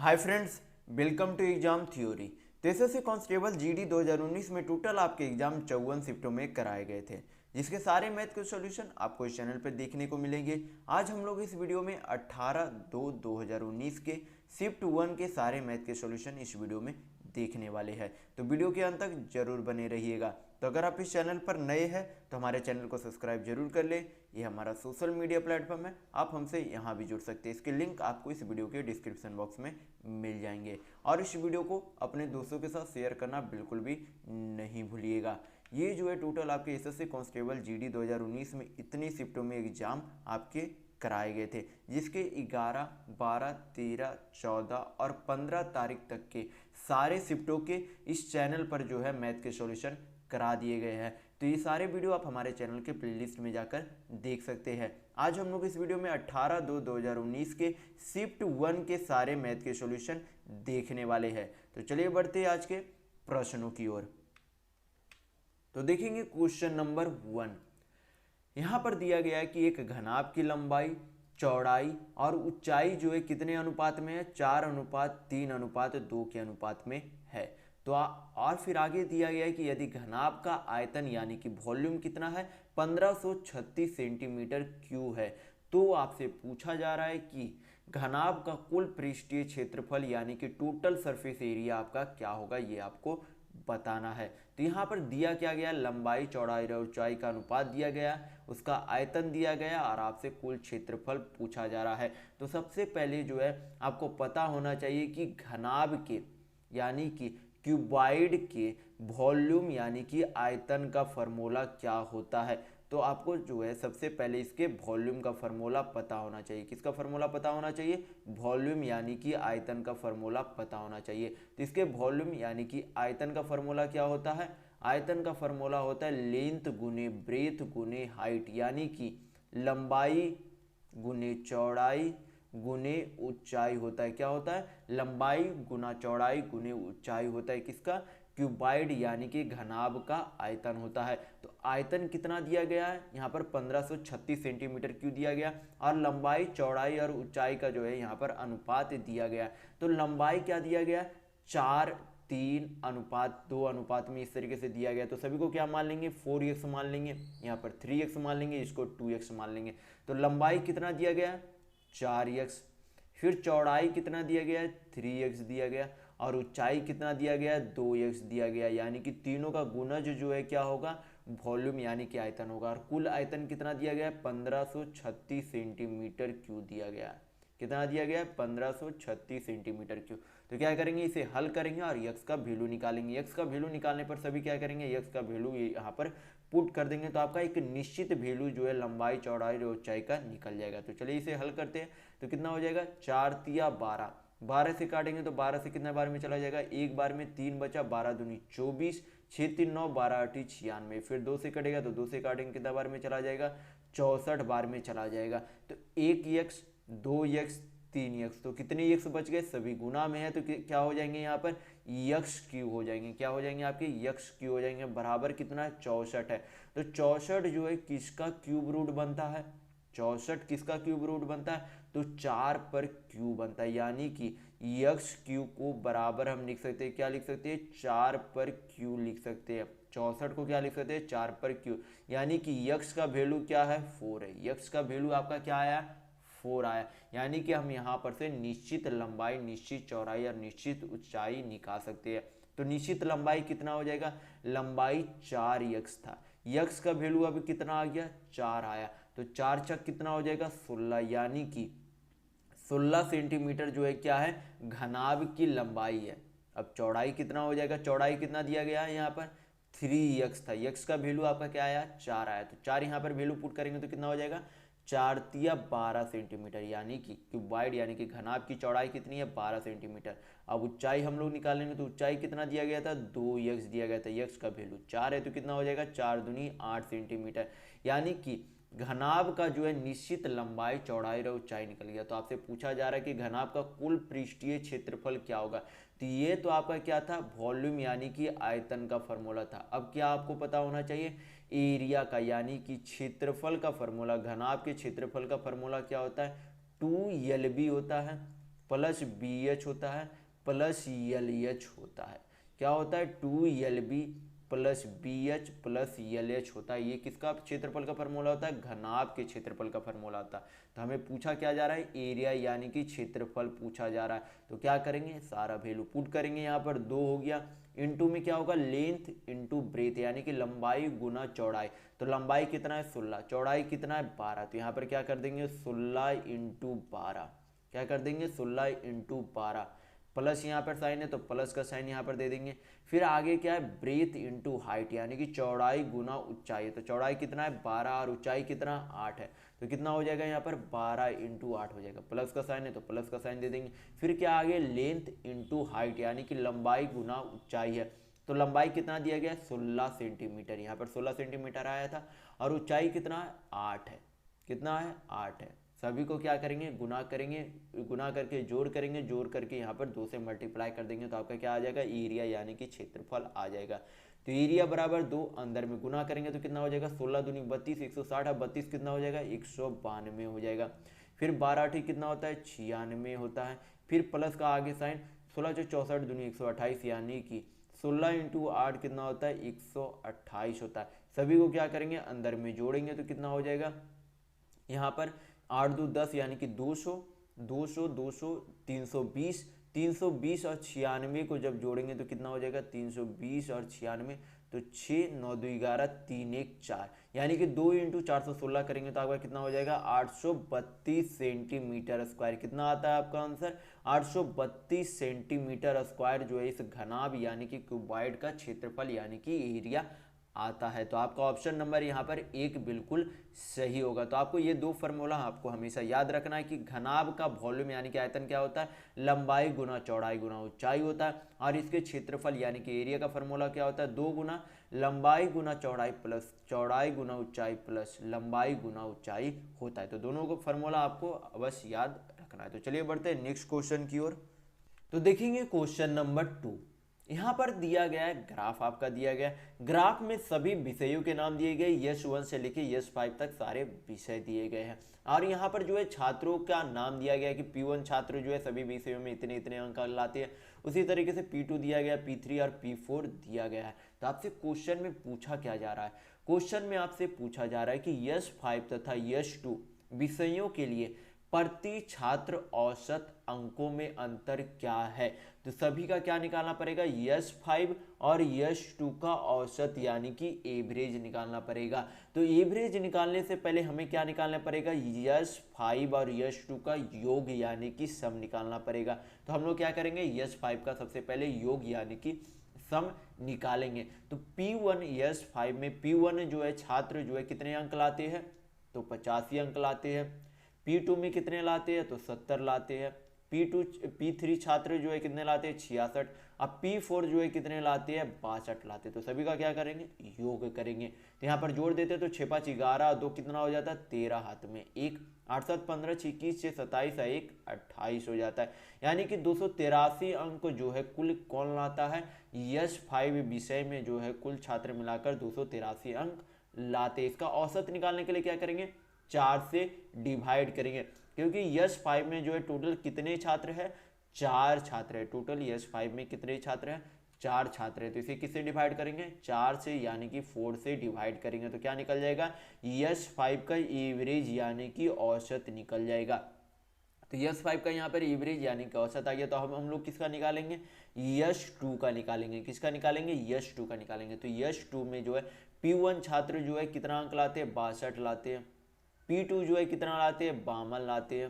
Hi friends, welcome to exam theory. तो SSC constable GD 2019 में total आपके exam 54 शिफ्टों में कराए गए थे, जिसके सारे मैथ के सॉल्यूशन आपको इस चैनल पर देखने को मिलेंगे। आज हम लोग इस वीडियो में 18/2/2019 के शिफ्ट 1 के सारे मैथ के सॉल्यूशन इस वीडियो में देखने वाले हैं। तो वीडियो के अंत तक जरूर बने रहिएगा। तो अगर आप इस चैनल पर नए हैं तो हमारे चैनल को सब्सक्राइब जरूर कर ले। ये हमारा सोशल मीडिया प्लेटफॉर्म है, आप हमसे यहाँ भी जुड़ सकते हैं। इसके लिंक आपको इस वीडियो के डिस्क्रिप्शन बॉक्स में मिल जाएंगे। और इस वीडियो को अपने दोस्तों के साथ शेयर करना बिल्कुल भी नहीं भूलिएगा। ये जो है टोटल आपके एसएससी कांस्टेबल जीडी 2019 में इतनी शिफ्टों में एग्जाम आपके कराए गए थे, जिसके 11, 12, 13, 14 और 15 तारीख तक के सारे शिफ्टों के इस चैनल पर जो है मैथ के सॉल्यूशन करा दिए गए हैं। तो ये सारे वीडियो आप हमारे चैनल के प्लेलिस्ट में जाकर देख सकते हैं। आज हम लोग इस वीडियो में 18/2/2019 के शिफ्ट 1 के सारे मैथ के सॉल्यूशन देखने वाले हैं। तो चलिए बढ़ते हैं आज के प्रश्नों की ओर। तो देखेंगे क्वेश्चन नंबर 1। यहाँ पर दिया गया है कि एक घनाभ की लंबाई, चौड़ाई और ऊंचाई जो है कितने अनुपात में है? 4:3:2 के अनुपात में है। तो और फिर आगे दिया गया है कि यदि घनाभ का आयतन यानी कि वॉल्यूम कितना है? 1536 सेंटीमीटर क्यूब है। तो आपसे पूछा जा रहा है कि घनाभ का कुल पृष्ठीय क्षेत्रफल यानी कि टोटल सरफेस एरिया आपका क्या होगा, ये आपको बताना है। तो यहाँ पर दिया क्या गया? लंबाई, चौड़ाई और ऊंचाई का अनुपात दिया गया, उसका आयतन दिया गया और आपसे कुल क्षेत्रफल पूछा जा रहा है। तो सबसे पहले जो है आपको पता होना चाहिए कि घनाभ के यानी कि क्यूबॉइड के वॉल्यूम यानी कि आयतन का फॉर्मूला क्या होता है। तो आपको जो है सबसे पहले इसके वॉल्यूम का फॉर्मूला पता होना चाहिए। किसका फॉर्मूला पता होना चाहिए? वॉल्यूम यानी कि आयतन का फॉर्मूला पता होना चाहिए। तो इसके वॉल्यूम यानी कि आयतन का फॉर्मूला क्या होता है? आयतन का फॉर्मूला होता है लेंथ गुने ब्रेथ गुने हाइट, यानी कि लंबाई गुने चौड़ाई गुने ऊंचाई होता है। क्या होता है? लंबाई गुना चौड़ाई गुने ऊंचाई होता है किसका? क्यूबाइड यानी कि घनाभ का आयतन होता है। तो आयतन कितना दिया गया है? यहाँ पर 1536 सेंटीमीटर क्यूब दिया गया और लंबाई, चौड़ाई और ऊंचाई का जो है यहाँ पर अनुपात दिया गया। तो लंबाई क्या दिया गया? 4:3:2 अनुपात में इस तरीके से दिया गया। तो सभी को क्या मान लेंगे? 4x मान लेंगे, यहाँ पर 3x मान लेंगे, इसको 2x मान लेंगे। तो लंबाई कितना दिया गया? 4x। फिर चौड़ाई कितना दिया गया? 3x दिया गया और ऊंचाई कितना दिया गया? 2x दिया गया। यानी कि तीनों का गुणज जो है क्या होगा? वॉल्यूम यानी कि आयतन होगा। और कुल आयतन कितना दिया गया? 1536 सेंटीमीटर क्यूब दिया गया। कितना दिया गया? 1536 सेंटीमीटर क्यूब। तो क्या करेंगे? इसे हल करेंगे और यक्स का वैल्यू निकालेंगे। यक्स का वैल्यू निकालने पर सभी क्या करेंगे? यक्स का वैल्यू यहाँ पर पुट कर देंगे। तो आपका एक निश्चित वैल्यू जो है लंबाई, चौड़ाई और ऊंचाई का निकल जाएगा। तो चलिए इसे हल करते हैं। तो कितना हो जाएगा? 4×3=12। 12 से काटेंगे तो 12 से कितना बार में चला जाएगा? एक बार में 3 बचा, 12×2=24, 6×3=9, 12×8=96। फिर 2 से कटेगा तो 2 से काटेंगे कितना बार में चला जाएगा? 64 बार में चला जाएगा। तो 1x, 2x, 3x, तो कितने x बच गए? सभी गुना में है तो क्या हो जाएंगे? यहाँ पर यक्स क्यूब हो जाएंगे। क्या हो जाएंगे? आपके यक्स क्यूब हो जाएंगे। बराबर कितना है? 64 है। तो 64 जो है किसका क्यूब रूट बनता है? 64 किसका क्यूब रूट बनता है? तो 4 पर क्यूब बनता है। यानी कि यक्स क्यूब को बराबर हम लिख सकते हैं, क्या लिख सकते हैं? 4 पर क्यूब लिख सकते हैं। 64 को क्या लिख सकते हैं? 4 पर क्यूब। यानी कि यक्स का वैल्यू क्या है? 4 है। यक्स का वैल्यू आपका क्या आया? 4 आया। यानी कि हम यहाँ पर से निश्चित लंबाई, निश्चित चौड़ाई और निश्चित ऊंचाई निकाल सकते हैं। तो निश्चित लंबाई कितना हो जाएगा? लंबाई 4x था। यक्स का वैल्यू अभी कितना आ गया? 4 आया। तो 4 चक कितना हो जाएगा? 16। यानी कि 16 सेंटीमीटर जो है क्या है? घनाभ की लंबाई है। अब चौड़ाई कितना हो जाएगा? चौड़ाई कितना दिया गया है यहाँ पर? 3x था। यक्स का वैल्यू आपका क्या आया? 4 आया। तो 4 यहाँ पर वैल्यू पुट करेंगे तो कितना हो जाएगा? 4×3=12 सेंटीमीटर। यानी कि क्यूबाइड यानी कि घनाभ की चौड़ाई कितनी है? 12 सेंटीमीटर। अब ऊंचाई हम लोग निकालेंगे तो ऊंचाई कितना दिया गया था? 2x दिया गया था। यक्स का वैल्यू 4 है तो कितना हो जाएगा? 4×2=8 सेंटीमीटर। यानी कि घनाभ का जो है निश्चित लंबाई, चौड़ाई और ऊंचाई निकल गया। तो आपसे पूछा जा रहा है कि घनाभ का कुल पृष्ठीय क्षेत्रफल क्या होगा। तो ये तो आपका क्या था? वॉल्यूम यानी कि आयतन का फॉर्मूला था। अब क्या आपको पता होना चाहिए? एरिया का यानी कि क्षेत्रफल का फॉर्मूला। घनाभ के क्षेत्रफल का फॉर्मूला क्या होता है? 2LB होता है। प्लस बी एच होता है प्लस एल एच होता है। क्या होता है 2LB plus B H plus L H होता है। ये किसका क्षेत्रफल का फॉर्मूला होता है, घनाभ के क्षेत्रफल का फॉर्मूला होता है। तो हमें पूछा क्या जा रहा है, एरिया यानी कि क्षेत्रफल पूछा जा रहा है। तो क्या करेंगे, सारा वैल्यू पुट करेंगे। यहाँ पर 2 हो गया, इनटू में क्या होगा, लेंथ इनटू ब्रेथ यानी कि लंबाई गुना चौड़ाई। तो लंबाई कितना है 16, चौड़ाई कितना है 12। तो यहाँ पर क्या कर देंगे 16 इंटू 12, क्या कर देंगे 16 इंटू 12, प्लस यहाँ पर साइन है तो प्लस का साइन यहाँ पर दे देंगे। फिर आगे क्या है, ब्रेथ इंटू हाइट यानी कि चौड़ाई गुना ऊंचाई। तो चौड़ाई कितना है 12 और ऊंचाई कितना 8 है। तो कितना हो जाएगा यहाँ पर 12 इंटू 8 हो जाएगा। प्लस का साइन है तो प्लस का साइन दे देंगे। फिर क्या आगे, लेंथ इंटू हाइट यानी कि लंबाई गुना ऊंचाई है। तो लंबाई कितना दिया गया 16 सेंटीमीटर, यहाँ पर 16 सेंटीमीटर आया था। और ऊंचाई कितना है 8 है, कितना है 8 है। सभी को क्या करेंगे, गुना करेंगे, गुना करके जोड़ करेंगे, जोड़ करके यहाँ पर 2 से मल्टीप्लाई कर देंगे तो आपका क्या आ जाएगा, एरिया यानी कि क्षेत्रफल आ जाएगा। तो एरिया बराबर 2, अंदर में गुना करेंगे तो कितना हो जाएगा 16 दूनी 32, 160, अब 32 कितना हो जाएगा 192 हो जाएगा। फिर 12 ठीक कितना होता है 96 होता है। फिर प्लस का आगे साइन, 16 से 64 दूनी 128 यानी कि 16 इंटू 8 कितना होता है 128 होता है। सभी को क्या करेंगे, अंदर में जोड़ेंगे तो कितना हो जाएगा, यहाँ पर 8 2 10 यानी कि 200 200 200 320, 320 और 96 को जब जोड़ेंगे तो कितना हो जाएगा 320 और 96, तो 6 9 2 11 3 1 4 यानी कि 2 इंटू 416 करेंगे तो आपका कितना हो जाएगा 832 सेंटीमीटर स्क्वायर। कितना आता है आपका आंसर, 832 सेंटीमीटर स्क्वायर जो है इस घनाभ यानी कि क्यूबॉइड का क्षेत्रफल यानी कि एरिया आता है। तो आपका ऑप्शन नंबर यहाँ पर 1 बिल्कुल सही होगा। तो आपको ये 2 फार्मूला आपको हमेशा याद रखना है कि घनाभ का वॉल्यूम यानी कि आयतन क्या होता है, लंबाई गुना चौड़ाई गुना ऊंचाई होता है। और इसके क्षेत्रफल यानी कि एरिया का फार्मूला क्या होता है, 2 गुना लंबाई गुना चौड़ाई प्लस चौड़ाई गुना ऊंचाई प्लस लंबाई गुना ऊंचाई होता है। तो दोनों को फार्मूला आपको अवश्य याद रखना है। तो चलिए बढ़ते हैं नेक्स्ट क्वेश्चन की ओर। तो देखेंगे क्वेश्चन नंबर 2। यहाँ पर दिया गया है ग्राफ, आपका दिया गया ग्राफ में सभी विषयों के नाम दिए गए, यस 1 से लेके यस 5 तक सारे विषय दिए गए हैं। और यहाँ पर जो है छात्रों का नाम दिया गया कि P1 छात्र जो है सभी विषयों में इतने इतने अंक लाते हैं। उसी तरीके से P2 दिया गया, P3 और P4 दिया गया है। तो आपसे क्वेश्चन में पूछा क्या जा रहा है, क्वेश्चन में आपसे पूछा जा रहा है कि यस 5 तथा यस 2 विषयों के लिए प्रति छात्र औसत अंकों में अंतर क्या है। तो सभी का क्या निकालना पड़ेगा, यस 5 और यस 2 का औसत यानी कि एवरेज निकालना पड़ेगा। तो एवरेज निकालने से पहले हमें क्या निकालना पड़ेगा, यस 5 और यस 2 का योग यानी कि सम निकालना पड़ेगा। तो हम लोग क्या करेंगे, यस 5 का सबसे पहले योग यानी कि सम निकालेंगे। तो P1 यस 5 में P1 जो है छात्र जो है कितने अंक लाते हैं, तो 85 अंक लाते हैं। P2 में कितने लाते हैं, तो 70 लाते हैं। P3 छात्र जो है कितने लाते हैं 66। अब P4 जो है कितने लाते हैं 62 लाते हैं। तो सभी का क्या करेंगे, योग करेंगे। तो यहाँ पर जोड़ देते हैं तो 6 5 11, 2 कितना हो जाता है 13, हाथ में 1, 8 7 15, 21 6 27 1 28 हो जाता है। यानी कि 283 अंक जो है कुल कौन लाता है, यस 5 विषय में जो है कुल छात्र मिलाकर 283 अंक लाते। इसका औसत निकालने के लिए क्या करेंगे, 4 से डिवाइड करेंगे, क्योंकि यस 5 में जो है टोटल कितने छात्र है, 4 छात्र है। टोटल यस 5 में कितने छात्र हैं, 4 छात्र है। तो इसे किससे डिवाइड करेंगे, 4 से यानी कि 4 से डिवाइड करेंगे तो क्या निकल जाएगा, यस 5 का एवरेज यानी कि औसत निकल जाएगा। तो यस 5 का यहाँ पर एवरेज यानी कि औसत आ गया। तो हम लोग किसका निकालेंगे, यस 2 का निकालेंगे। किसका निकालेंगे, यस 2 का निकालेंगे। तो यस 2 में जो है P1 छात्र जो है कितना अंक लाते हैं 62 लाते हैं। P2 जो है कितना लाते हैं 52 लाते हैं।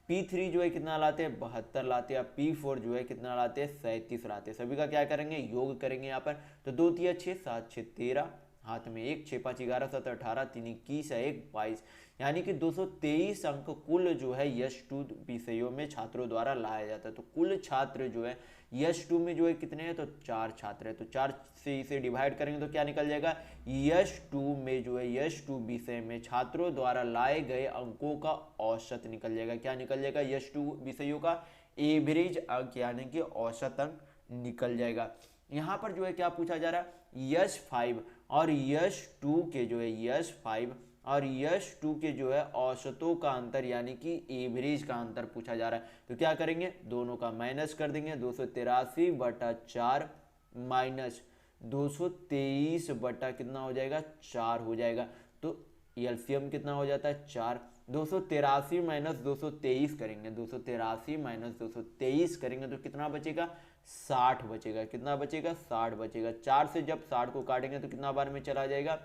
P3 जो है कितना लाते हैं 72 लाते हैं। P4 जो है कितना लाते हैं 37 लाते हैं। सभी का क्या करेंगे, योग करेंगे। यहाँ पर तो 2 3 6 7 6 13, हाथ में 1, 6 5 11 7 18 3 21 1 22, यानी कि 223 अंक कुल जो है यस 2 विषयों में छात्रों द्वारा लाया जाता है। तो कुल छात्र जो है यस 2 में जो है कितने हैं, तो 4 छात्र है। तो 4 से इसे डिवाइड करेंगे तो क्या निकल जाएगा, यस 2 में जो है यस 2 विषय में छात्रों द्वारा लाए गए अंकों का औसत निकल जाएगा। क्या निकल जाएगा, यस 2 विषयों का एवरेज अंक यानी कि औसत अंक निकल जाएगा। यहाँ पर जो है क्या पूछा जा रहा है, यस 5 और यस 2 के जो है यस 5 और यश 2 के जो है औसतों का अंतर यानी कि एवरेज का अंतर पूछा जा रहा है। तो क्या करेंगे, दोनों का माइनस कर देंगे, 283/4 माइनस 223 बटा कितना हो जाएगा, 4 हो जाएगा। तो एलसीएम कितना हो जाता है, 4। 283 माइनस 223 करेंगे, 283 माइनस 223 करेंगे तो कितना बचेगा, 60 बचेगा। कितना बचेगा, 60 बचेगा। 4 से जब 60 को काटेंगे तो कितना बार में चला जाएगा,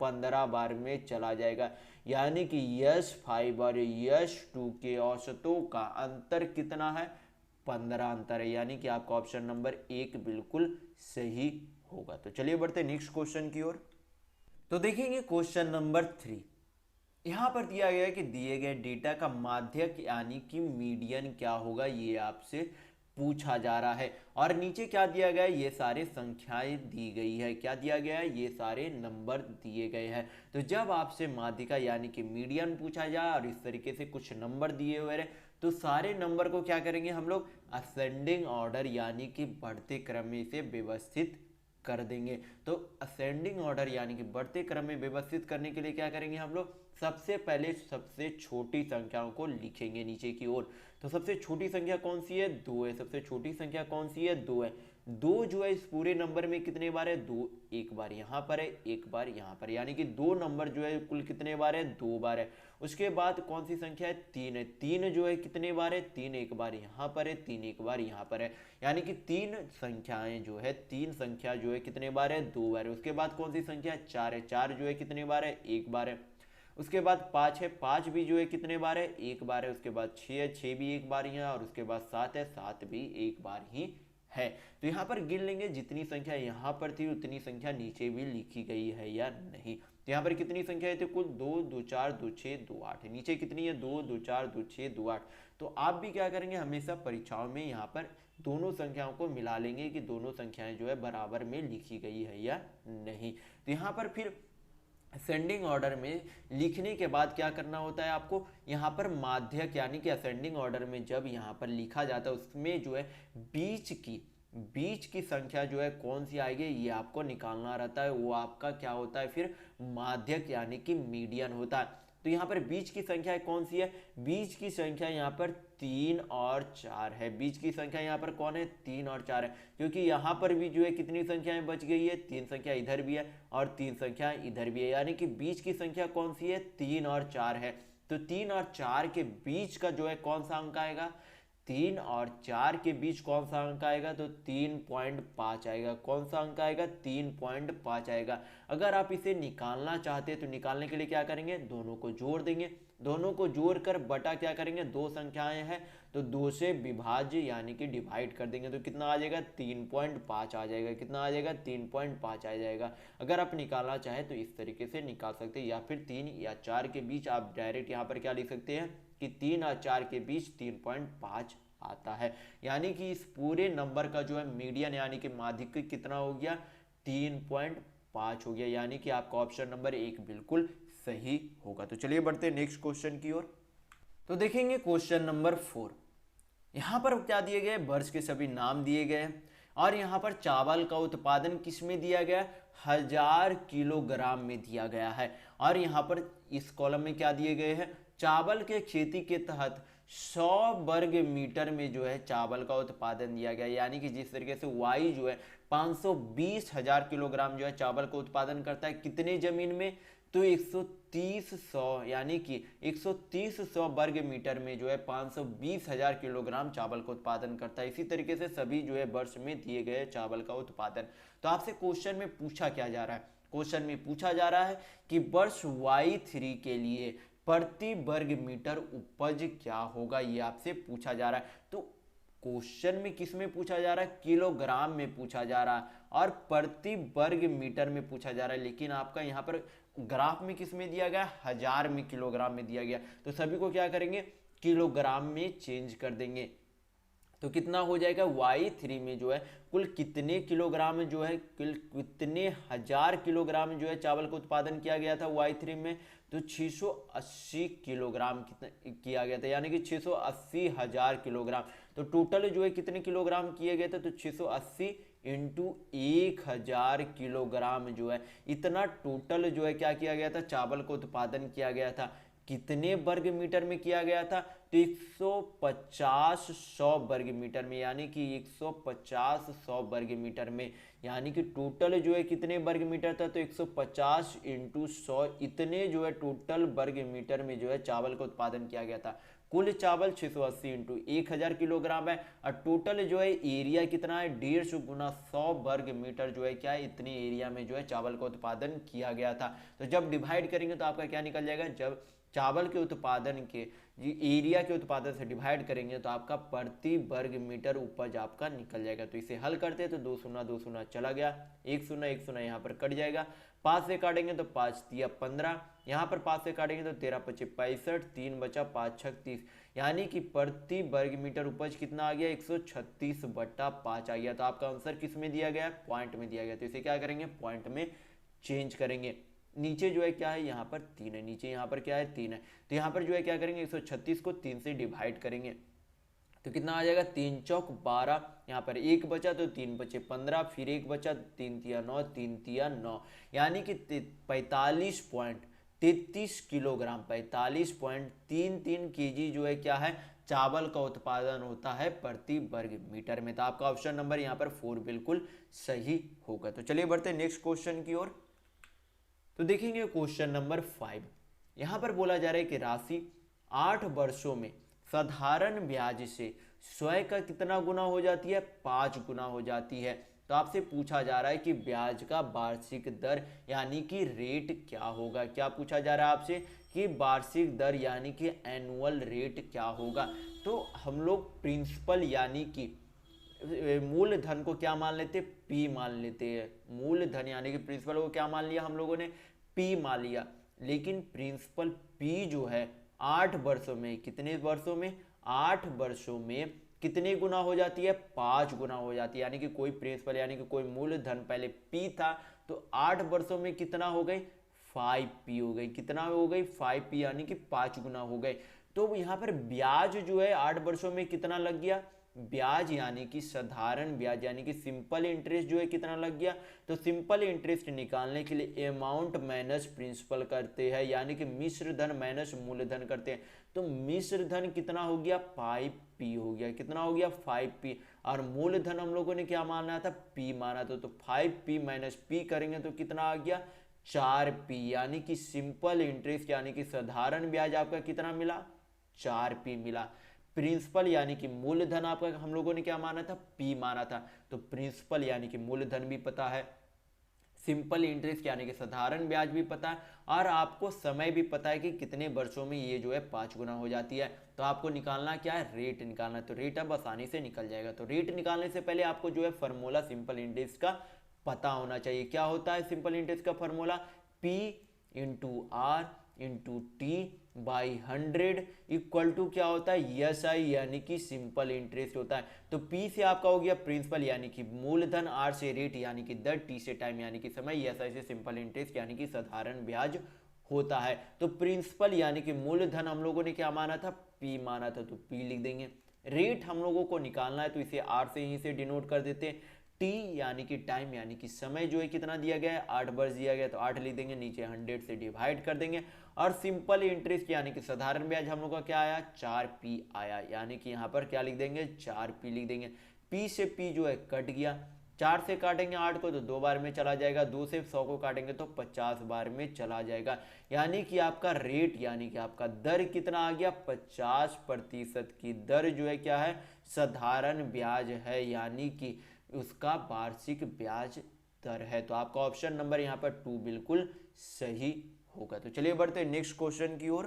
15 बार में चला जाएगा। यानी कि यश 5 और यश 2 के औसतों का अंतर कितना है, 15 अंतर है। यानी कि आपका ऑप्शन नंबर 1 बिल्कुल सही होगा। तो चलिए बढ़ते नेक्स्ट क्वेश्चन की ओर। तो देखेंगे क्वेश्चन नंबर 3। यहाँ पर दिया गया है कि दिए गए डेटा का माध्यक यानी कि मीडियन क्या होगा, ये आपसे पूछा जा रहा है। और नीचे क्या दिया गया है, ये सारे संख्याएं दी गई है। क्या दिया गया है, ये सारे नंबर दिए गए हैं। तो जब आपसे माध्यिका यानी कि मीडियन पूछा जाए और इस तरीके से कुछ नंबर दिए हुए रहे, तो सारे नंबर को क्या करेंगे हम लोग, असेंडिंग ऑर्डर यानी कि बढ़ते क्रम में इसे व्यवस्थित कर देंगे। तो असेंडिंग ऑर्डर यानी कि बढ़ते क्रम में व्यवस्थित करने के लिए क्या करेंगे हम लोग, सबसे पहले सबसे छोटी संख्याओं को लिखेंगे नीचे की ओर। तो सबसे छोटी संख्या कौन सी है, 2 है। सबसे छोटी संख्या कौन सी है, 2 है। 2 जो है इस पूरे नंबर में कितने बार है, 2 एक बार यहाँ पर है, एक बार यहाँ पर, यानी कि 2 नंबर जो है कुल कितने बार है, 2 बार है। उसके बाद कौन सी संख्या है, 3 है। 3 जो है कितने बार है, 3 एक बार यहाँ पर है, 3 एक बार यहाँ पर है। यानी कि 3 संख्याएं जो है, 3 संख्या जो है कितने बार है, 2 बार है। उसके बाद कौन सी संख्या है, 4 है। 4 जो है कितने बार है, एक बार है। उसके बाद 5 है। 5 भी जो है कितने बार है, एक बार है। उसके बाद 6 है। 6 भी एक बार ही है। और उसके बाद 7 है। 7 भी एक बार ही है। तो यहाँ पर गिन लेंगे, जितनी संख्या यहाँ पर थी उतनी संख्या नीचे भी लिखी गई है या नहीं। तो यहाँ पर कितनी संख्या थी कुल, 2 2 4 2 6 2 8। नीचे कितनी है, 2 2 4 2 6 2 8। तो आप भी क्या करेंगे, हमेशा परीक्षाओं में यहाँ पर दोनों संख्याओं को मिला लेंगे कि दोनों संख्याएं जो है बराबर में लिखी गई है या नहीं। तो यहाँ पर फिर असेंडिंग ऑर्डर में लिखने के बाद क्या करना होता है आपको, यहाँ पर माध्यक यानी कि असेंडिंग ऑर्डर में जब यहाँ पर लिखा जाता है उसमें जो है बीच की संख्या जो है कौन सी आएगी ये आपको निकालना रहता है। वो आपका क्या होता है फिर, माध्यक यानी कि मीडियन होता है। तो यहाँ पर बीच की संख्या कौन सी है, बीच की संख्या यहाँ पर 3 और 4 है। बीच की संख्या यहाँ पर कौन है, 3 और 4 है। क्योंकि यहाँ पर भी जो है कितनी संख्याएं बच गई है, 3 संख्या इधर भी है और 3 संख्या इधर भी है। यानी कि बीच की संख्या कौन सी है, 3 और 4 है। तो 3 और 4 के बीच का जो है कौन सा अंक आएगा, 3 और 4 के बीच कौन सा अंक आएगा, तो 3.5 आएगा। कौन सा अंक आएगा, 3.5 आएगा। अगर आप इसे निकालना चाहते हैं तो निकालने के लिए क्या करेंगे, दोनों को जोड़ देंगे। दोनों को जोड़कर बटा क्या करेंगे, 2 संख्याएं हैं तो 2 से विभाज्य यानी कि डिवाइड कर देंगे। तो कितना आ जाएगा, 3.5 आ जाएगा। कितना आ जाएगा, 3.5 आ जाएगा। अगर आप निकालना चाहें तो इस तरीके से निकाल सकते हैं, या फिर 3 या 4 के बीच आप डायरेक्ट यहाँ पर क्या लिख सकते हैं कि 3 और 4 के बीच 3.5 आता है। यानी कि इस पूरे नंबर का जो है मीडियन यानी कि माध्यिक कितना हो गया, 3.5 हो गया। यानी कि आपका ऑप्शन नंबर 1 बिल्कुल सही होगा। तो चलिए बढ़ते हैं नेक्स्ट क्वेश्चन की ओर। तो देखेंगे क्वेश्चन नंबर 4। यहाँ पर क्या दिए गए, वर्ष के सभी नाम दिए गए और यहाँ पर चावल का उत्पादन किस में दिया गया, 1000 किलोग्राम में दिया गया है। और यहाँ पर इस कॉलम में क्या दिए गए हैं, चावल के खेती के तहत 100 वर्ग मीटर में जो है चावल का उत्पादन दिया गया। यानी कि जिस तरीके से वाई जो है 520,000 किलोग्राम जो है चावल का उत्पादन करता है कितने जमीन में, तो 130 यानी कि 130 वर्ग मीटर में जो है 520,000 किलोग्राम चावल का उत्पादन करता है। इसी तरीके से सभी जो है वर्ष में दिए गए चावल का उत्पादन। तो आपसे क्वेश्चन में पूछा क्या जा रहा है, क्वेश्चन में पूछा जा रहा है कि वर्ष Y3 के लिए प्रति वर्ग मीटर उपज क्या होगा, ये आपसे पूछा जा रहा है। तो क्वेश्चन में किस में पूछा जा रहा है, किलोग्राम में पूछा जा रहा है और प्रति वर्ग मीटर में पूछा जा रहा है। लेकिन आपका यहाँ पर ग्राफ में किस में दिया गया, 1000 में किलोग्राम में दिया गया। तो सभी को क्या करेंगे, किलोग्राम में चेंज कर देंगे। तो कितना हो जाएगा, Y3 में जो है कुल कितने किलोग्राम जो है, कुल कितने 1000 किलोग्राम जो है चावल का उत्पादन किया गया था Y3 में, तो 680 किलोग्राम कितना किया गया था। यानी कि 680,000 किलोग्राम। तो टोटल जो है कितने किलोग्राम किए गए थे, तो 680 इंटू 1000 किलोग्राम जो है, इतना टोटल जो है क्या किया गया था, चावल का उत्पादन किया गया था। कितने वर्ग मीटर में किया गया था, तो 150 100 वर्ग मीटर में, यानी कि 150 100 वर्ग मीटर में। यानी कि टोटल जो है कितने वर्ग मीटर था, तो 150 इंटू 100, इतने जो है टोटल वर्ग मीटर में जो है चावल का उत्पादन किया गया था। कुल चावल 680 इंटू 1000 किलोग्राम है, और टोटल जो है एरिया कितना है, 150 गुना 100 वर्ग मीटर जो है क्या है, इतने एरिया में जो है चावल का उत्पादन किया गया था। तो जब डिवाइड करेंगे तो आपका क्या निकल जाएगा, जब चावल के उत्पादन के एरिया के उत्पादन से डिवाइड करेंगे तो आपका प्रति वर्ग मीटर उपज आपका निकल जाएगा। तो इसे हल करते हैं तो 2 शून्य 2 शून्य चला गया, 1 शून्य 1 शून्य यहाँ पर कट जाएगा, 5 से काटेंगे तो 5 तिया 15, यहाँ पर 5 से काटेंगे तो 13 पचे 65, 3 बचा 5 छक 30, यानी कि प्रति वर्ग मीटर उपज कितना आ गया, 136/5 आ गया। तो आपका आंसर किस में दिया गया, पॉइंट में दिया गया। तो इसे क्या करेंगे, पॉइंट में चेंज करेंगे। नीचे जो है क्या है, यहाँ पर 3 है, नीचे यहाँ पर क्या है 3 है, तो यहाँ पर जो है क्या करेंगे, 136 को 3 से डिवाइड करेंगे तो कितना आ जाएगा, 3 चौक 12, यहाँ पर 1 बचा तो 3 बचे 15, फिर 1 बचा, 3 तिया 9, 3 तिया 9, यानी कि 45.33 किलोग्राम, 45.33 केजी जो है क्या है, चावल का उत्पादन होता है प्रति वर्ग मीटर में। तो आपका ऑप्शन नंबर यहाँ पर 4 बिल्कुल सही होगा। तो चलिए बढ़ते हैं नेक्स्ट क्वेश्चन की ओर। तो देखेंगे क्वेश्चन नंबर 5। यहां पर बोला जा रहा है कि राशि 8 वर्षों में साधारण ब्याज से स्वयं का कितना गुना हो जाती है, 5 गुना हो जाती है। तो आपसे पूछा जा रहा है कि ब्याज का वार्षिक दर यानी कि रेट क्या होगा। क्या पूछा जा रहा है आपसे कि वार्षिक दर यानी कि एनुअल रेट क्या होगा। तो हम लोग प्रिंसिपल यानी कि मूलधन को क्या मान लेते, पी मान लेते हैं। मूलधन यानी कि प्रिंसिपल को क्या मान लिया हम लोगों ने, पी मान लिया। लेकिन प्रिंसिपल पी जो है 8 वर्षों में, कितने वर्षों में, 8 वर्षों में कितने गुना हो जाती है, 5 गुना हो जाती है। यानी कि कोई प्रिंसिपल यानी कि कोई मूलधन पहले पी था तो 8 वर्षों में कितना हो गई, 5p हो गई। कितना हो गई, 5p, यानी कि 5 गुना हो गए। तो यहाँ पर ब्याज जो है 8 वर्षों में कितना लग गया, ब्याज यानी कि साधारण ब्याज यानी कि सिंपल इंटरेस्ट जो है कितना लग गया। तो सिंपल इंटरेस्ट निकालने के लिए अमाउंट माइनस प्रिंसिपल करते हैं, यानी कि मिश्र धन माइनस मूलधन करते हैं। तो मिश्र धन कितना हो गया, 5p हो गया। कितना हो गया, 5p, और मूलधन हम लोगों ने क्या माना था, p माना था। तो 5p माइनस p करेंगे तो कितना आ गया, 4p, यानी कि सिंपल इंटरेस्ट यानी कि साधारण ब्याज आपका कितना मिला, 4p मिला। प्रिंसिपल यानी कि मूलधन आपका हम लोगों ने क्या माना था, p माना था। तो प्रिंसिपल यानी कि मूलधन भी पता है, सिंपल इंटरेस्ट यानी कि साधारण ब्याज भी पता है, और आपको समय भी पता है कि कितने वर्षों में ये जो है 5 गुना हो जाती है। तो आपको निकालना क्या है, रेट निकालना है। तो रेट अब आसानी से निकल जाएगा। तो रेट निकालने से पहले आपको जो है फॉर्मूला सिंपल इंटरेस्ट का पता होना चाहिए। क्या होता है सिंपल इंटरेस्ट का formula, P into R into T by 100 equal to क्या होता है, SI यानी कि सिंपल इंटरेस्ट होता है। तो P से आपका हो गया प्रिंसिपल यानी कि मूलधन, R से रेट यानी कि दर, T से टाइम यानी कि समय, SI से सिंपल इंटरेस्ट यानी कि साधारण ब्याज होता है। तो प्रिंसिपल यानी कि मूलधन हम लोगों ने क्या माना था, P माना था, तो P लिख देंगे। रेट हम लोगों को निकालना है तो इसे R से ही से डिनोट कर देते हैं। टी यानी कि टाइम यानी कि समय जो है कितना दिया गया है, 8 वर्ष दिया गया है, तो 8 लिख देंगे, नीचे 100 से डिवाइड कर देंगे। और सिंपल इंटरेस्ट यानी कि साधारण ब्याज हम लोग का क्या आया, 4p आया, यानी कि यहाँ पर क्या लिख देंगे, 4p लिख देंगे। p से p जो है कट गया, 4 से काटेंगे 8 को तो 2 बार में चला जाएगा, 2 से 100 को काटेंगे तो 50 बार में चला जाएगा। यानी कि आपका रेट यानी कि आपका दर कितना आ गया, 50% की दर जो है क्या है, साधारण ब्याज है, यानी कि उसका वार्षिक ब्याज दर है। तो आपका ऑप्शन नंबर यहाँ पर 2 बिल्कुल सही होगा। तो चलिए बढ़ते हैं नेक्स्ट क्वेश्चन की ओर।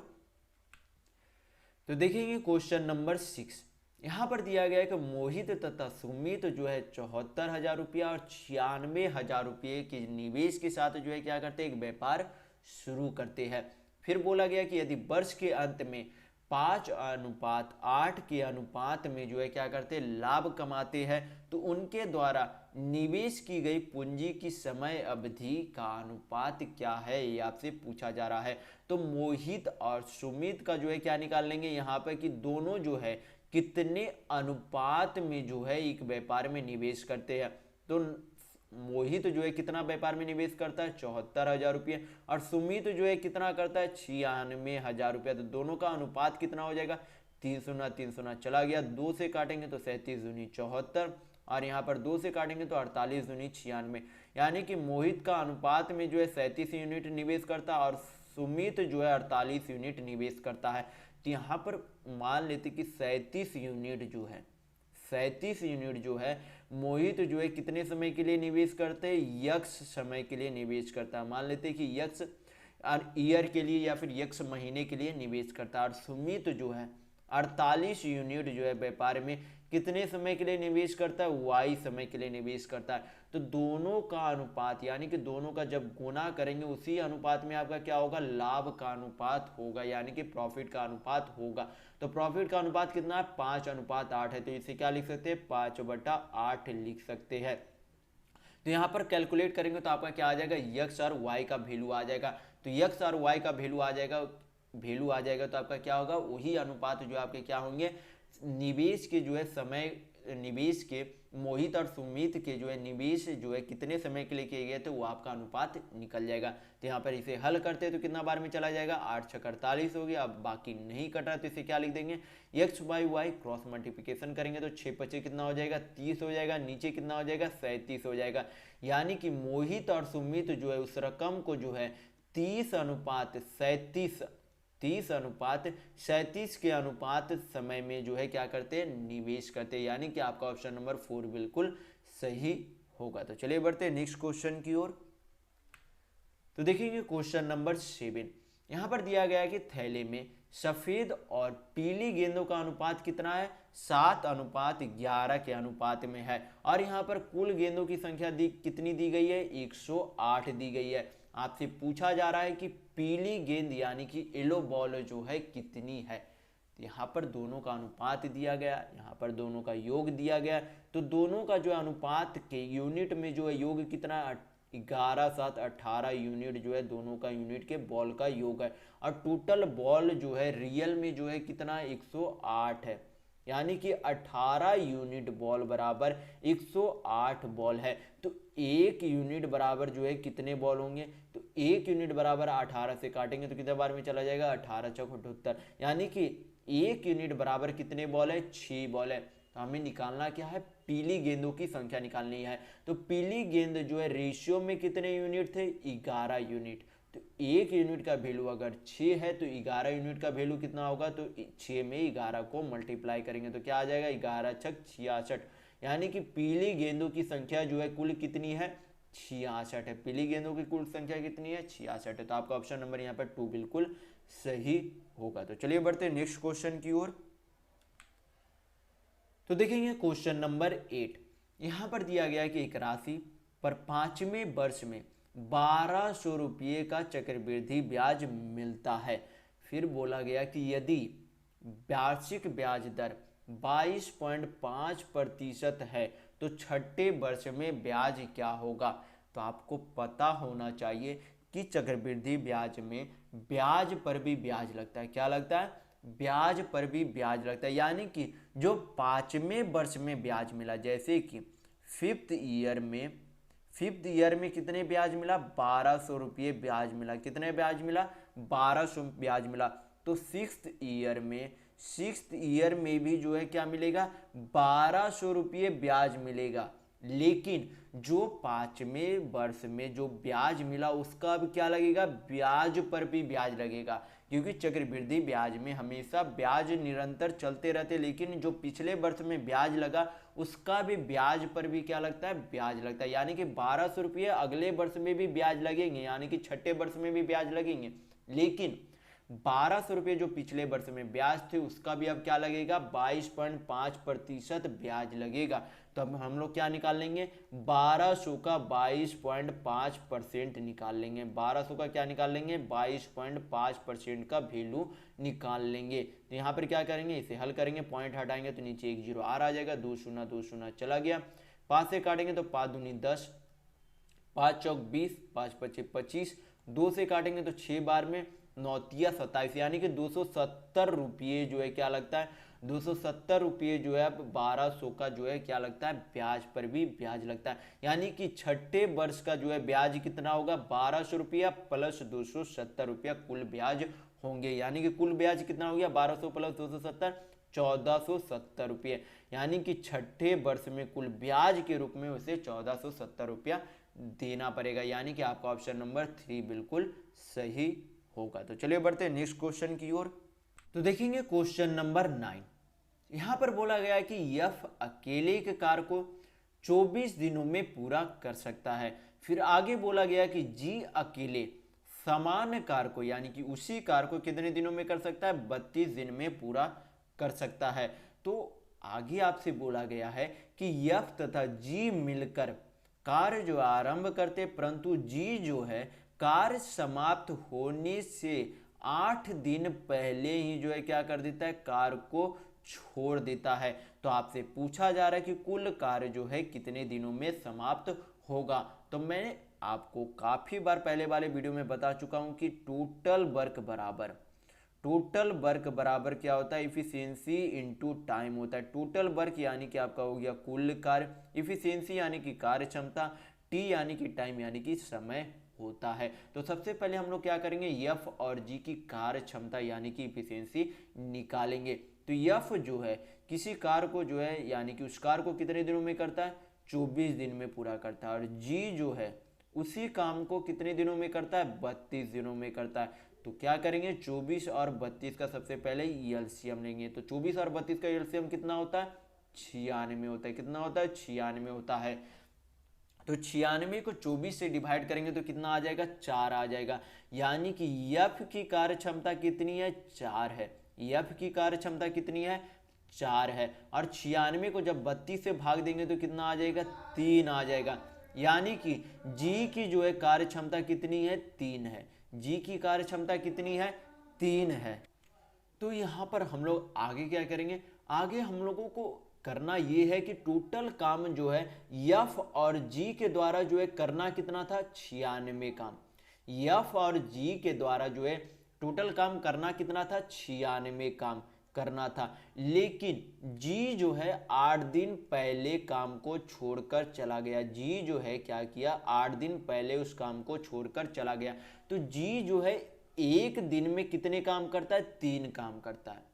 तो देखेंगे क्वेश्चन नंबर 6। यहाँ पर दिया गया है कि मोहित तथा सुमित जो है 74,000 रुपया और 96,000 रुपये के निवेश के साथ जो है क्या करते हैं, एक व्यापार शुरू करते हैं। फिर बोला गया कि यदि वर्ष के अंत में 5:8 के अनुपात में जो है क्या करते हैं, लाभ कमाते हैं, तो उनके द्वारा निवेश की गई पूंजी की समय अवधि का अनुपात क्या है, ये आपसे पूछा जा रहा है। तो मोहित और सुमित का जो है क्या निकाल लेंगे यहाँ पर कि दोनों जो है कितने अनुपात में जो है एक व्यापार में निवेश करते हैं। तो मोहित जो है कितना व्यापार में निवेश करता है 74,000 रुपये, और सुमित जो है कितना करता है 96,000 रुपया। तो दोनों का अनुपात कितना हो जाएगा 3 चला गया, 2 से काटेंगे तो 37 दूनी 74, और यहाँ पर 2 से काटेंगे तो 48 दूनी 96, यानी कि मोहित का अनुपात में जो है 37 यूनिट निवेश करता है और सुमित जो है 48 यूनिट निवेश करता है। तो यहाँ पर मान लेते कि 37 यूनिट जो है मोहित जो है कितने समय के लिए निवेश करते हैं, यक्स समय के लिए निवेश करता है। मान लेते हैं कि यक्स ईयर के लिए या फिर यक्स महीने के लिए निवेश करता है, और सुमित जो है 48 यूनिट जो है व्यापार में कितने समय के लिए निवेश करता है, वाई समय के लिए निवेश करता है। तो दोनों का अनुपात यानी कि दोनों का जब गुना करेंगे उसी अनुपात में आपका क्या होगा, लाभ का अनुपात होगा, यानी कि प्रॉफिट का अनुपात होगा। तो प्रॉफिट का अनुपात कितना है 5:8 है, तो इसे क्या लिख सकते हैं 5/8 लिख सकते हैं। तो यहाँ पर कैलकुलेट करेंगे तो आपका क्या आ जाएगा, यक्स और वाई का वैल्यू आ जाएगा। तो यक्स और वाई का वैल्यू आ जाएगा तो आपका क्या होगा, वही अनुपात जो आपके क्या होंगे, निवेश के जो है समय, निवेश के मोहित और सुमित के जो है निवेश जो है कितने समय के लिए किए गए थे वो आपका अनुपात निकल जाएगा। तो यहाँ पर इसे हल करते हैं तो कितना बार में चला जाएगा, 8 × 48 हो गया। अब बाकी नहीं कट रहा तो इसे क्या लिख देंगे, X by Y cross multiplication करेंगे तो 6 × 25 कितना हो जाएगा 30 हो जाएगा, नीचे कितना हो जाएगा 37 हो जाएगा। यानी कि मोहित और सुमित जो है उस रकम को जो है 30:37 के अनुपात समय में जो है क्या करते हैं, निवेश करते हैं, यानी कि आपका ऑप्शन नंबर 4 बिल्कुल सही होगा। तो चलिए बढ़ते हैं नेक्स्ट क्वेश्चन की ओर। तो देखेंगे क्वेश्चन नंबर 7। यहां पर दिया गया है कि थैले में सफेद और पीली गेंदों का अनुपात कितना है, 7:11 के अनुपात में है, और यहाँ पर कुल गेंदों की संख्या कितनी दी गई है, 108 दी गई है। आपसे पूछा जा रहा है कि पीली गेंद यानी कि येलो बॉल जो है कितनी है। तो यहाँ पर दोनों का अनुपात दिया गया, यहाँ पर दोनों का योग दिया गया। तो दोनों का जो अनुपात के यूनिट में जो है योग कितना, 11 7 18 यूनिट जो है दोनों का यूनिट के बॉल का योग है, और टोटल बॉल जो है रियल में जो है कितना 108 है, यानी कि 18 यूनिट बॉल बराबर 108 बॉल है। तो एक यूनिट बराबर जो है कितने बॉल होंगे, तो एक यूनिट बराबर 18 से काटेंगे तो कितने बार में चला जाएगा, 18 × 78, यानी कि एक यूनिट बराबर कितने बॉल है, 6 बॉल है। तो हमें निकालना क्या है, पीली गेंदों की संख्या निकालनी है। तो पीली गेंद जो है रेशियो में कितने यूनिट थे, 11 यूनिट। तो एक यूनिट का वैल्यू अगर 6 है तो 11 यूनिट का वैल्यू कितना होगा, तो 6 में 11 को मल्टीप्लाई करेंगे तो क्या आ जाएगा, 11 × 6 66, यानी कि पीली गेंदों की संख्या जो है कुल कितनी है, 66 है। पीली गेंदों की कुल संख्या कितनी है, 66 है। तो आपका ऑप्शन नंबर यहाँ पर 2 बिल्कुल सही होगा। तो चलिए बढ़ते हैं नेक्स्ट क्वेश्चन की ओर। तो देखेंगे क्वेश्चन नंबर 8। यहां पर दिया गया है कि एक राशि पर 5वें वर्ष में 1200 रुपये का चक्रवृद्धि ब्याज मिलता है। फिर बोला गया कि यदि वार्षिक ब्याज दर 22.5% है तो छठे वर्ष में ब्याज क्या होगा। तो आपको पता होना चाहिए कि चक्रवृद्धि ब्याज में ब्याज पर भी ब्याज लगता है। क्या लगता है, ब्याज पर भी ब्याज लगता है, यानी कि जो 5वें वर्ष में ब्याज मिला, जैसे कि फिफ्थ ईयर में कितने ब्याज मिला, 1200 रुपये ब्याज मिला। कितने ब्याज मिला, 1200 ब्याज मिला। तो सिक्स्थ ईयर में भी जो है क्या मिलेगा, 1200 रुपये ब्याज मिलेगा। लेकिन जो 5वें वर्ष में जो ब्याज मिला उसका भी क्या लगेगा, ब्याज पर भी ब्याज लगेगा, क्योंकि चक्रवृद्धि ब्याज में हमेशा ब्याज निरंतर चलते रहते, लेकिन जो पिछले वर्ष में ब्याज लगा उसका भी ब्याज पर भी क्या लगता है, ब्याज लगता है। यानी कि 1200 रुपये अगले वर्ष में भी ब्याज लगेंगे, यानी कि छठे वर्ष में भी ब्याज लगेंगे, लेकिन 1200 रुपये जो पिछले वर्ष में ब्याज थे उसका भी अब क्या लगेगा, 22.5% ब्याज लगेगा। तो अब हम लोग क्या निकाल लेंगे, 1200 का 22.5% निकाल लेंगे। 1200 का क्या निकाल लेंगे, 22.5% का वैल्यू निकाल लेंगे। तो यहाँ पर क्या करेंगे, इसे हल करेंगे, पॉइंट हटाएंगे तो नीचे 1 0 आ जाएगा, 2 0 2 0 चला गया। 5 से काटेंगे तो 5 दूनी 10, 5 चौक 20, 5 पचे 25, 2 से काटेंगे तो 6 बार में 9 तिया 27, यानी कि 270 रुपये जो है क्या लगता है, 270 रुपये जो है अब 1200 का जो है क्या लगता है, ब्याज पर भी ब्याज लगता है। यानी कि छठे वर्ष का जो है ब्याज कितना होगा, 1200 रुपया प्लस 270 रुपया कुल ब्याज होंगे। यानी कि कुल ब्याज कितना हो गया, 1200 प्लस 270, 1470 रुपये। यानी कि छठे वर्ष में कुल ब्याज के रूप में उसे 1470 रुपया देना पड़ेगा। यानी कि आपका ऑप्शन नंबर 3 बिल्कुल सही होगा। तो चलिए बढ़ते हैं नेक्स्ट क्वेश्चन की ओर। तो देखेंगे क्वेश्चन नंबर 9। यहां पर बोला गया है कि यफ अकेले एक कार्य को 24 दिनों में पूरा कर सकता है। फिर आगे बोला गया कि जी अकेले समान कार्य को, यानी कि उसी कार्य को कितने दिनों में कर सकता है, 32 दिन में पूरा कर सकता है। तो आगे आपसे बोला गया है कि यफ तथा जी मिलकर कार्य जो आरंभ करते, परंतु जी जो है कार्य समाप्त होने से 8 दिन पहले ही जो है क्या कर देता है, कार्य को छोड़ देता है। तो आपसे पूछा जा रहा है कि कुल कार्य जो है कितने दिनों में समाप्त होगा। तो मैंने आपको काफी बार पहले वाले वीडियो में बता चुका हूं कि टोटल वर्क बराबर क्या होता है, इफिशियंसी इनटू टाइम होता है। टोटल वर्क यानी कि आपका हो गया कुल कार्य, इफिशियंसी यानी कि कार्य क्षमता, टी यानी कि टाइम यानी कि समय होता है। तो सबसे पहले हम लोग क्या करेंगे, एफ और जी की कार्य क्षमता यानी कि इफिशियंसी निकालेंगे। तो एफ जो है किसी कार्य को जो है यानी कि उस कार्य को कितने दिनों में करता है, 24 दिन में पूरा करता है। और जी जो है उसी काम को कितने दिनों में करता है, 32 दिनों में करता है। तो क्या करेंगे, 24 और 32 का सबसे पहले एलसीएम लेंगे। तो 24 और 32 का एलसीएम कितना होता है, 96 होता है। कितना होता है, 96 होता है। तो 96 को 24 से डिवाइड करेंगे तो कितना आ जाएगा, 4 आ जाएगा। यानी कि एफ की कार्य क्षमता कितनी है, 4 है। एफ की कार्य क्षमता कितनी है, 4 है। और 96 को जब 32 से भाग देंगे तो कितना आ जाएगा, 3 आ जाएगा। यानी कि जी की जो है कार्य क्षमता कितनी है, 3 है। जी की कार्य क्षमता कितनी है, 3 है। तो यहाँ पर हम लोग आगे क्या करेंगे, आगे हम लोगों को करना ये है कि टोटल काम जो है एफ और जी के द्वारा जो है करना कितना था, 96 काम। एफ और जी के द्वारा जो है टोटल काम करना कितना था, 96 काम करना था। लेकिन जी जो है 8 दिन पहले काम को छोड़कर चला गया। जी जो है क्या किया, 8 दिन पहले उस काम को छोड़कर चला गया। तो जी जो है एक दिन में कितने काम करता है, 3 काम करता है।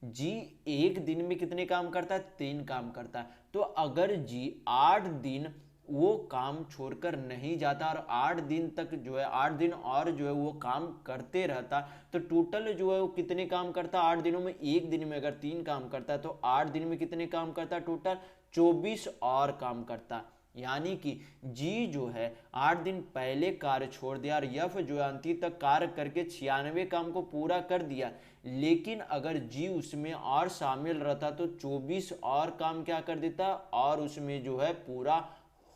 जी एक दिन में कितने काम करता है, 3 काम करता है। तो अगर जी 8 दिन वो काम छोड़कर नहीं जाता और 8 दिन तक जो है 8 दिन और जो है वो काम करते रहता, तो टोटल जो है वो कितने काम करता, 8 दिनों में, एक दिन में अगर 3 काम करता है तो 8 दिन में कितने काम करता, टोटल 24 और काम करता। यानी कि जी जो है 8 दिन पहले कार्य छोड़ दिया और यफ जो है अंतिम तक कार्य करके 96 काम को पूरा कर दिया। लेकिन अगर जी उसमें और शामिल रहता तो 24 और काम क्या कर देता, और उसमें जो है पूरा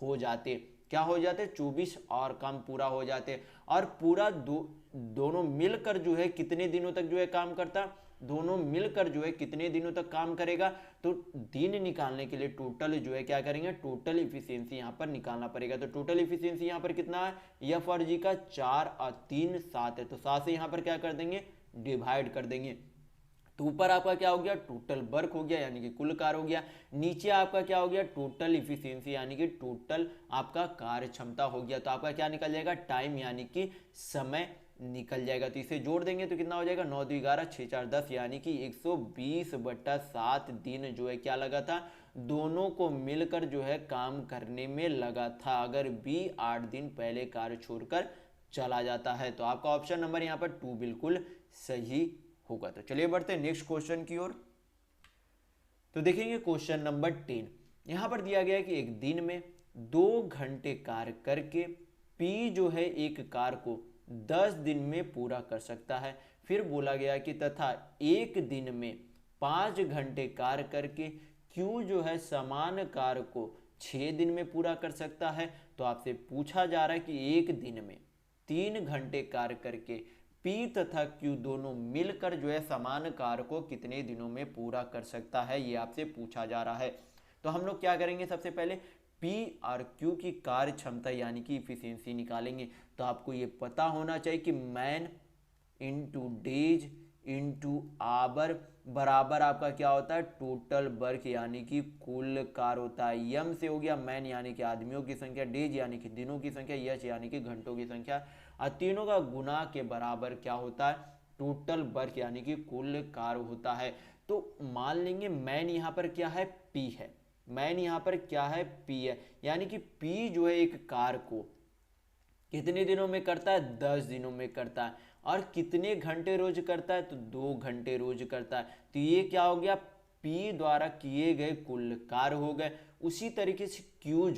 हो जाते। क्या हो जाते, 24 और काम पूरा हो जाते। और पूरा दोनों मिलकर जो है कितने दिनों तक जो है काम करता, दोनों मिलकर जो है कितने दिनों तक काम करेगा। तो दिन निकालने के लिए टोटल जो है क्या करेंगे, टोटल इफिशियंसी यहाँ पर निकालना पड़ेगा। तो टोटल इफिशियंसी यहाँ पर कितना है, एफ और जी का 4 और 3 7 है। तो 7 से यहाँ पर क्या कर देंगे, डिवाइड कर देंगे। तो ऊपर आपका क्या हो गया, टोटल वर्क हो गया यानी कि कुल कार्य हो गया। नीचे आपका क्या हो गया, टोटल इफिशियंसी यानी कि टोटल आपका कार्य क्षमता हो गया। तो आपका क्या निकल जाएगा, टाइम यानी कि समय निकल जाएगा। तो इसे जोड़ देंगे तो कितना हो जाएगा, 9 2 11 6 4 10 यानी कि 120/7 दिन जो है क्या लगा था, दोनों को मिलकर जो है काम करने में लगा था। अगर बी 8 दिन पहले कार्य छोड़कर चला जाता है। तो आपका ऑप्शन नंबर यहाँ पर 2 बिल्कुल सही होगा। तो चलिए बढ़ते हैं नेक्स्ट क्वेश्चन की ओर। तो देखेंगे क्वेश्चन नंबर 10। यहां पर दिया गया है कि एक दिन में 2 घंटे कार्य करके पी जो है एक कार्य को 10 दिन में पूरा कर सकता है। फिर बोला गया कि तथा एक दिन में 5 घंटे कार्य करके क्यू जो है समान कार्य को 6 दिन में पूरा कर सकता है। तो आपसे पूछा जा रहा है कि एक दिन में 3 घंटे कार्य करके पी तथा क्यू दोनों मिलकर जो है समान कार्य को कितने दिनों में पूरा कर सकता है, ये आपसे पूछा जा रहा है। तो हम लोग क्या करेंगे, सबसे पहले पी और क्यू की कार्य क्षमता यानी कि इफिशियंसी निकालेंगे। तो आपको ये पता होना चाहिए कि man into days into hour बराबर आपका क्या होता है टोटल वर्क यानी कि कुल कार्य होता है। यम से हो गया मैन यानी कि आदमियों की संख्या, डेज यानी कि दिनों की संख्या, यच यानी कि घंटों की संख्या, और तीनों का गुना के बराबर क्या होता है टोटल वर्क यानी कि कुल कार्य होता है। तो मान लेंगे मैन यहाँ पर क्या है पी है, मैन यहाँ पर क्या है पी है, यानी कि पी जो है एक कार्य को कितने दिनों में करता है 10 दिनों में करता है, और कितने घंटे रोज करता है तो 2 घंटे रोज करता है। तो ये क्या हो गया पी द्वारा किए गए कुल कार्य हो गए। उसी तरीके से क्यू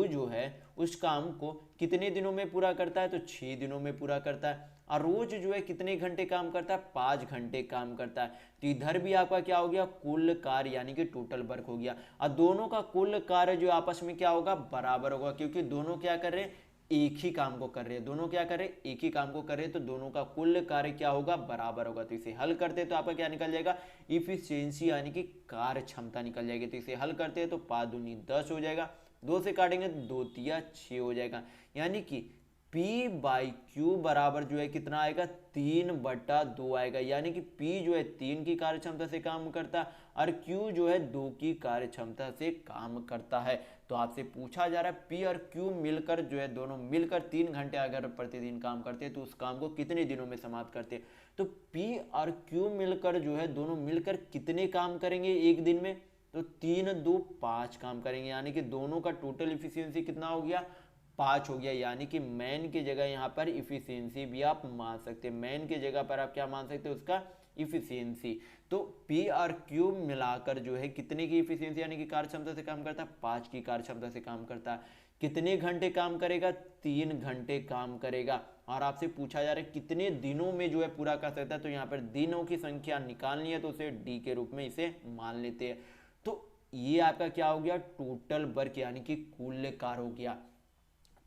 जो है उस काम को कितने दिनों में पूरा करता है तो 6 दिनों में पूरा करता है, और रोज जो है कितने घंटे काम करता है 5 घंटे काम करता है। तो इधर भी आपका क्या हो गया कुल कार्य यानी कि टोटल वर्क हो गया, और दोनों का कुल कार्य जो आपस में क्या होगा बराबर होगा, क्योंकि दोनों क्या कर रहे हैं एक ही काम को कर रहे हैं, दोनों क्या कर रहे हैं एक ही काम को कर रहे हैं, तो दोनों का कुल कार्य क्या होगा बराबर होगा। तो इसे हल करते हैं तो आपका क्या निकल जाएगा इफिशियंसी यानी कि कार्य क्षमता निकल जाएगी। तो इसे हल करते हैं तो 5 दूनी 10 हो जाएगा, 2 से काटेंगे 2 तिया 6 हो जाएगा, यानी कि P बाई क्यू बराबर जो है कितना आएगा 3/2 आएगा, यानी कि P जो है 3 की कार्य क्षमता से काम करता है और Q जो है 2 की कार्य क्षमता से काम करता है। तो आपसे पूछा जा रहा है P और Q मिलकर जो है दोनों मिलकर 3 घंटे अगर प्रतिदिन काम करते हैं तो उस काम को कितने दिनों में समाप्त करते हैं। तो P और Q मिलकर जो है दोनों मिलकर कितने काम करेंगे एक दिन में, तो 3 2 5 काम करेंगे, यानी कि दोनों का टोटल इफिशियंसी कितना हो गया 5 हो गया। यानी कि मैन की जगह यहाँ पर इफिशियंसी भी आप मान सकते हैं, मैन की जगह पर आप क्या मान सकते हैं उसका इफिशियंसी। तो P और Q मिलाकर जो है कितने की इफिशियंसी यानी कि कार्य क्षमता से काम करता है 5 की कार्य क्षमता से काम करता है। कितने घंटे काम करेगा 3 घंटे काम करेगा, और आपसे पूछा जा रहा है कितने दिनों में जो है पूरा कर सकता है, तो यहाँ पर दिनों की संख्या निकालनी है तो उसे डी के रूप में इसे मान लेते हैं। तो ये आपका क्या हो गया टोटल वर्क यानी कि कुल कार्य हो गया।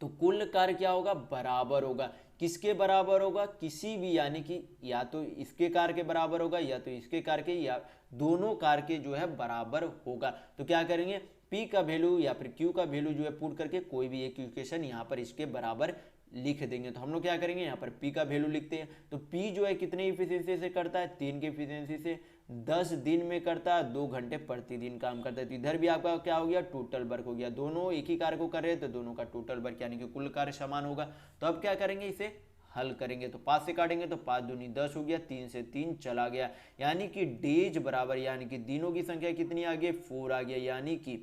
तो कुल कार्य क्या होगा बराबर होगा, किसके बराबर होगा किसी भी, यानी कि या तो इसके कार्य के बराबर होगा या तो इसके कार्य के, या दोनों कार्य के जो है बराबर होगा। तो क्या करेंगे P का वैल्यू या फिर Q का वैल्यू जो है पुट करके कोई भी एक इक्वेशन यहाँ पर इसके बराबर लिख देंगे। तो हम लोग क्या करेंगे यहाँ पर P का वैल्यू लिखते हैं, तो P जो है कितने इफिशियंसी से करता है 3 की इफिशियंसी से, 10 दिन में करता है, 2 घंटे प्रतिदिन काम करता है। तो इधर भी आपका क्या हो गया टोटल वर्क हो गया, दोनों एक ही कार्य को कर रहे हैं तो दोनों का टोटल वर्क यानी कि कुल कार्य समान होगा। तो अब क्या करेंगे इसे हल करेंगे, तो 5 से काटेंगे तो 5 दूनी 10 हो गया, 3 से 3 चला गया, यानी कि डेज बराबर यानी कि दिनों की संख्या कितनी आ गई 4 आ गया, यानी कि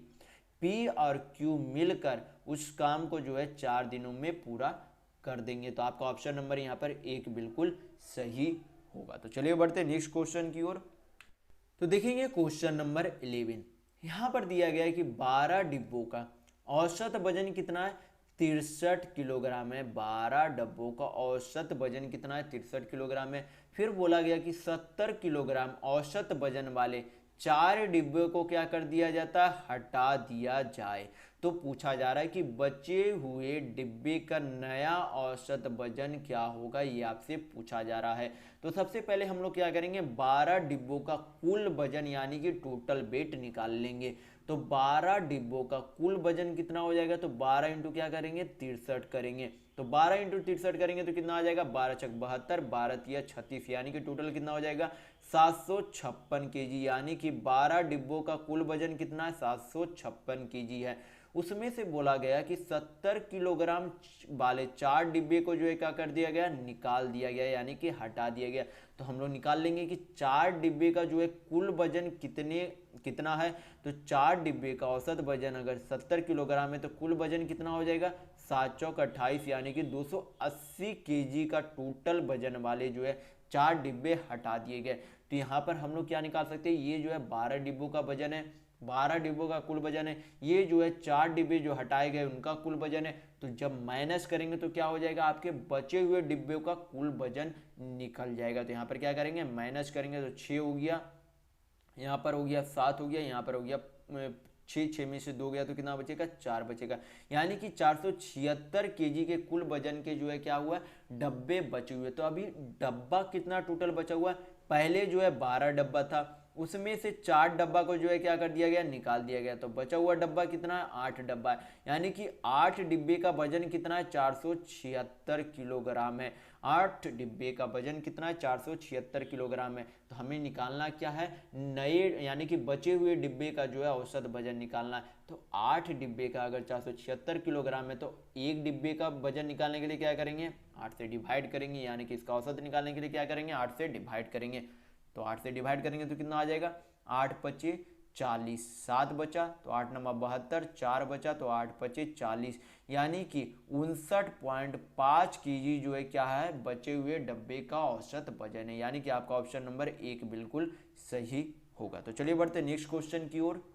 P और Q मिलकर उस काम को जो है 4 दिनों में पूरा कर देंगे। तो आपका ऑप्शन नंबर यहाँ पर 1 बिल्कुल सही होगा। तो चलिए बढ़ते हैं नेक्स्ट क्वेश्चन की ओर। तो देखेंगे क्वेश्चन नंबर 11, यहाँ पर दिया गया है कि 12 डिब्बों का औसत वजन कितना है 63 किलोग्राम है, 12 डब्बों का औसत वजन कितना है 63 किलोग्राम है। फिर बोला गया कि 70 किलोग्राम औसत वजन वाले 4 डिब्बे को क्या कर दिया जाता है हटा दिया जाए। तो पूछा जा रहा है कि बचे हुए डिब्बे का नया औसत वजन क्या होगा, ये आपसे पूछा जा रहा है। तो सबसे पहले हम लोग क्या करेंगे 12 डिब्बों का कुल वजन यानी कि टोटल वेट निकाल लेंगे। तो 12 डिब्बों का कुल वजन कितना हो जाएगा, तो 12 इंटू क्या करेंगे 63 करेंगे, तो 12 इंटू 63 करेंगे तो कितना आ जाएगा 12 छक 72, 12 तिया 36, यानी कि टोटल कितना हो जाएगा 756 केजी, यानी कि 12 डिब्बों का कुल वजन कितना है 756 केजी है। उसमें से बोला गया कि 70 किलोग्राम वाले 4 डिब्बे को जो है क्या कर दिया गया निकाल दिया गया, यानी कि हटा दिया गया। तो हम लोग निकाल लेंगे कि 4 डिब्बे का जो है कुल वजन कितना है, तो 4 डिब्बे का औसत वजन अगर 70 किलोग्राम है तो कुल वजन कितना हो जाएगा 7 चौक 28, यानी कि 280 केजी का टोटल वजन वाले जो है 4 डिब्बे हटा दिए गए। तो यहाँ पर हम लोग क्या निकाल सकते हैं, ये जो है 12 डिब्बों का वजन है, 12 डिब्बों का कुल वजन है, ये जो है 4 डिब्बे जो हटाए गए उनका कुल वजन है। तो जब माइनस करेंगे तो क्या हो जाएगा आपके बचे हुए डिब्बे का कुल वजन निकल जाएगा। तो यहाँ पर क्या करेंगे माइनस करेंगे तो 6 हो गया, यहाँ पर हो गया 7 हो गया, यहाँ पर हो गया 6, 6 में से 2 गया तो कितना बचेगा 4 बचेगा, यानी कि 476 केजी के कुल वजन के जो है क्या हुआ डब्बे बचे हुए। तो अभी डब्बा कितना टोटल बचा हुआ है, पहले जो है 12 डब्बा था, उसमें से 4 डब्बा को जो है क्या कर दिया गया, निकाल दिया गया। तो बचा हुआ डब्बा कितना है, 8 डब्बा है, यानी कि 8 डिब्बे का वजन कितना है, 476 किलोग्राम है। 8 डिब्बे का वजन कितना है, 476 किलोग्राम है। तो हमें निकालना क्या है, नए यानी कि बचे हुए डिब्बे का जो है औसत वजन निकालना है। तो 8 डिब्बे का अगर 476 किलोग्राम है तो एक डिब्बे का वजन निकालने के लिए क्या करेंगे, 8 से डिवाइड करेंगे, यानी कि इसका औसत निकालने के लिए क्या करेंगे, 8 से डिवाइड करेंगे। तो 8 से डिवाइड करेंगे तो कितना आ जाएगा, 8 पचे 40, 7 बचा तो 8 नंबर 72, 4 बचा तो 8 पचे 40, यानी कि 59.5 केजी जो है क्या है, बचे हुए डब्बे का औसत वजन है। यानी कि आपका ऑप्शन नंबर 1 बिल्कुल सही होगा। तो चलिए बढ़ते नेक्स्ट क्वेश्चन की ओर।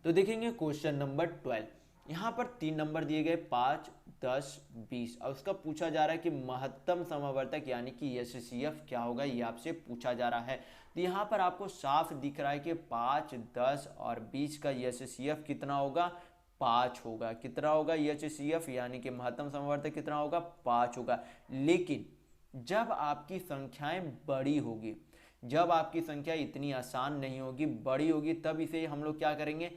तो देखेंगे क्वेश्चन नंबर 12। यहाँ पर 3 नंबर दिए गए, 5, 10, 20 और उसका पूछा जा रहा है कि महत्तम समावर्तक यानी कि एचसीएफ क्या होगा, ये आपसे पूछा जा रहा है। तो यहाँ पर आपको साफ दिख रहा है कि 5, 10 और 20 का एचसीएफ कितना होगा, 5 होगा। कितना होगा एचसीएफ, यानी कि महत्तम समावर्तक कितना होगा, 5 होगा। लेकिन जब आपकी संख्याएं बड़ी होगी, जब आपकी संख्या इतनी आसान नहीं होगी, बड़ी होगी, तब इसे हम लोग क्या करेंगे,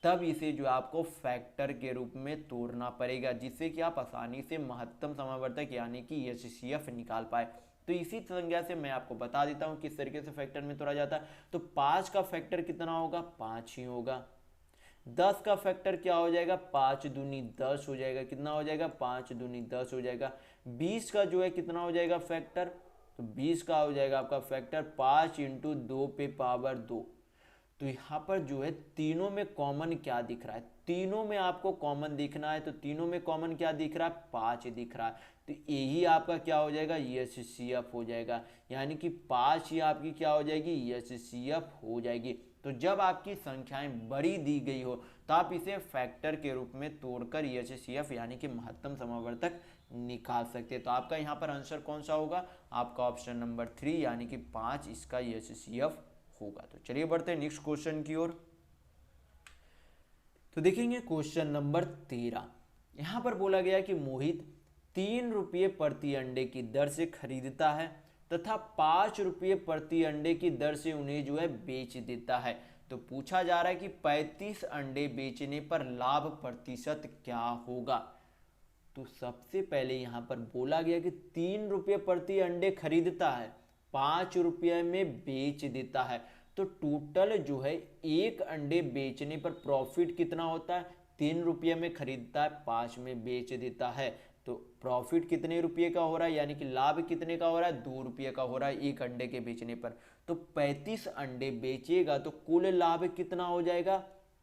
तब इसे जो आपको फैक्टर के रूप में तोड़ना पड़ेगा, जिससे कि आप आसानी से महत्तम समावर्तक यानी कि एचसीएफ निकाल पाए। तो इसी संज्ञा से मैं आपको बता देता हूं किस तरीके से फैक्टर में तोड़ा जाता है। तो 5 का फैक्टर कितना होगा, 5 ही होगा। 10 का फैक्टर क्या हो जाएगा, 5 दूनी 10 हो जाएगा। कितना हो जाएगा, 5 दूनी 10 हो जाएगा। 20 का जो है कितना हो जाएगा फैक्टर, तो 20 का हो जाएगा आपका फैक्टर 5 इंटू 2 पे पावर 2। तो यहाँ पर जो है तीनों में कॉमन क्या दिख रहा है, तीनों में आपको कॉमन दिखना है। तो तीनों में कॉमन क्या दिख रहा है, 5 दिख रहा है। तो यही आपका क्या हो जाएगा, एचसीएफ हो जाएगा। यानी कि 5 ही आपकी क्या हो जाएगी, एचसीएफ हो जाएगी। तो जब आपकी संख्याएं बड़ी दी गई हो तो आप इसे फैक्टर के रूप में तोड़कर एचसीएफ यानी कि महत्तम समावर्तक निकाल सकते हैं। तो आपका यहाँ पर आंसर कौन सा होगा, आपका ऑप्शन नंबर 3 यानी कि 5 इसका एचसीएफ होगा। तो चलिए बढ़ते हैं नेक्स्ट क्वेश्चन की ओर। तो देखेंगे क्वेश्चन नंबर 13। यहां पर बोला गया कि मोहित 3 रुपये प्रति अंडे की दर से खरीदता है तथा 5 रुपये प्रति अंडे की दर से उन्हें जो है बेच देता है। तो पूछा जा रहा है कि 35 अंडे बेचने पर लाभ प्रतिशत क्या होगा। तो सबसे पहले यहां पर बोला गया कि 3 रुपये प्रति अंडे खरीदता है, 5 रुपये में बेच देता है। तो टोटल जो है एक अंडे बेचने पर प्रॉफिट कितना होता है, 3 रुपये में खरीदता है, 5 में बेच देता है। तो प्रॉफिट कितने रुपये का हो रहा है, यानी कि लाभ कितने का हो रहा है, 2 रुपये का हो रहा है एक अंडे के बेचने पर। तो 35 अंडे बेचेगा तो कुल लाभ कितना हो जाएगा,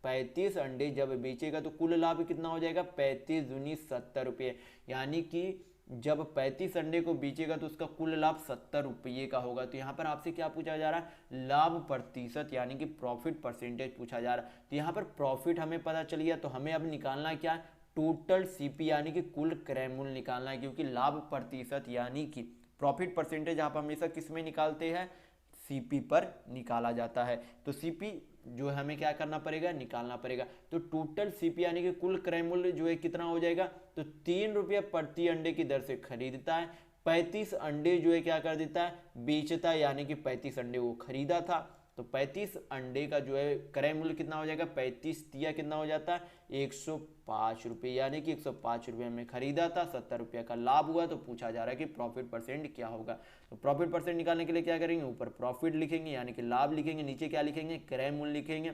35 अंडे जब बेचेगा तो कुल लाभ कितना हो जाएगा, 35 दूनी 70 रुपये। यानी कि जब 35 अंडे को बेचेगा तो उसका कुल लाभ 70 रुपये का होगा। तो यहाँ पर आपसे क्या पूछा जा रहा है, लाभ प्रतिशत यानी कि प्रॉफिट परसेंटेज पूछा जा रहा है। तो यहाँ पर प्रॉफिट हमें पता चल गया। तो हमें अब निकालना क्या है, टोटल सीपी यानी कि कुल क्रय मूल्य निकालना है। क्योंकि लाभ प्रतिशत यानी कि प्रॉफिट परसेंटेज आप हमेशा किस में निकालते हैं, सीपी पर निकाला जाता है। तो सीपी जो है हमें क्या करना पड़ेगा, निकालना पड़ेगा। तो टोटल सीपी यानी कि कुल क्रय मूल्य जो है कितना हो जाएगा, तो 3 रुपये प्रति अंडे की दर से खरीदता है, 35 अंडे जो है क्या कर देता है, बेचता है। यानी कि 35 अंडे वो खरीदा था, तो 35 अंडे का जो है क्रय मूल्य कितना हो जाएगा, 35 तिया कितना हो जाता है, 105 रुपये। यानी कि 105 रुपये में खरीदा था, 70 रुपये का लाभ हुआ। तो पूछा जा रहा है कि प्रॉफिट परसेंट क्या होगा। तो प्रॉफिट परसेंट निकालने के लिए क्या करेंगे, ऊपर प्रॉफिट लिखेंगे यानी कि लाभ लिखेंगे, नीचे क्या लिखेंगे, क्रय मूल्य लिखेंगे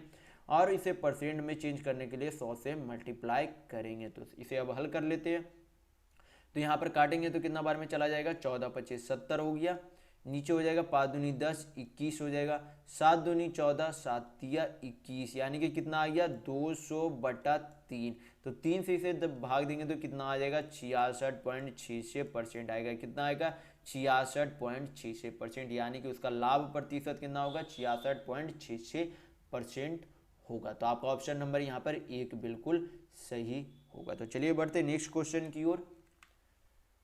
और इसे परसेंट में चेंज करने के लिए 100 से मल्टीप्लाई करेंगे। तो इसे अब हल कर लेते हैं। तो यहाँ पर काटेंगे तो कितना बार में चला जाएगा, 14 25 70 हो गया। नीचे हो जाएगा 5 दूनी 10 21 हो जाएगा, 7 दूनी 14 7 तिया 21, यानी कि कितना आ गया 200/3। तो 3 से इसे भाग देंगे तो कितना आ जाएगा, 66.66% आएगा। कितना आएगा, 66.66%। यानी कि उसका लाभ प्रतिशत कितना होगा, 66.66% होगा। तो आपका ऑप्शन नंबर यहाँ पर 1 बिल्कुल सही होगा। तो चलिए बढ़ते नेक्स्ट क्वेश्चन की ओर।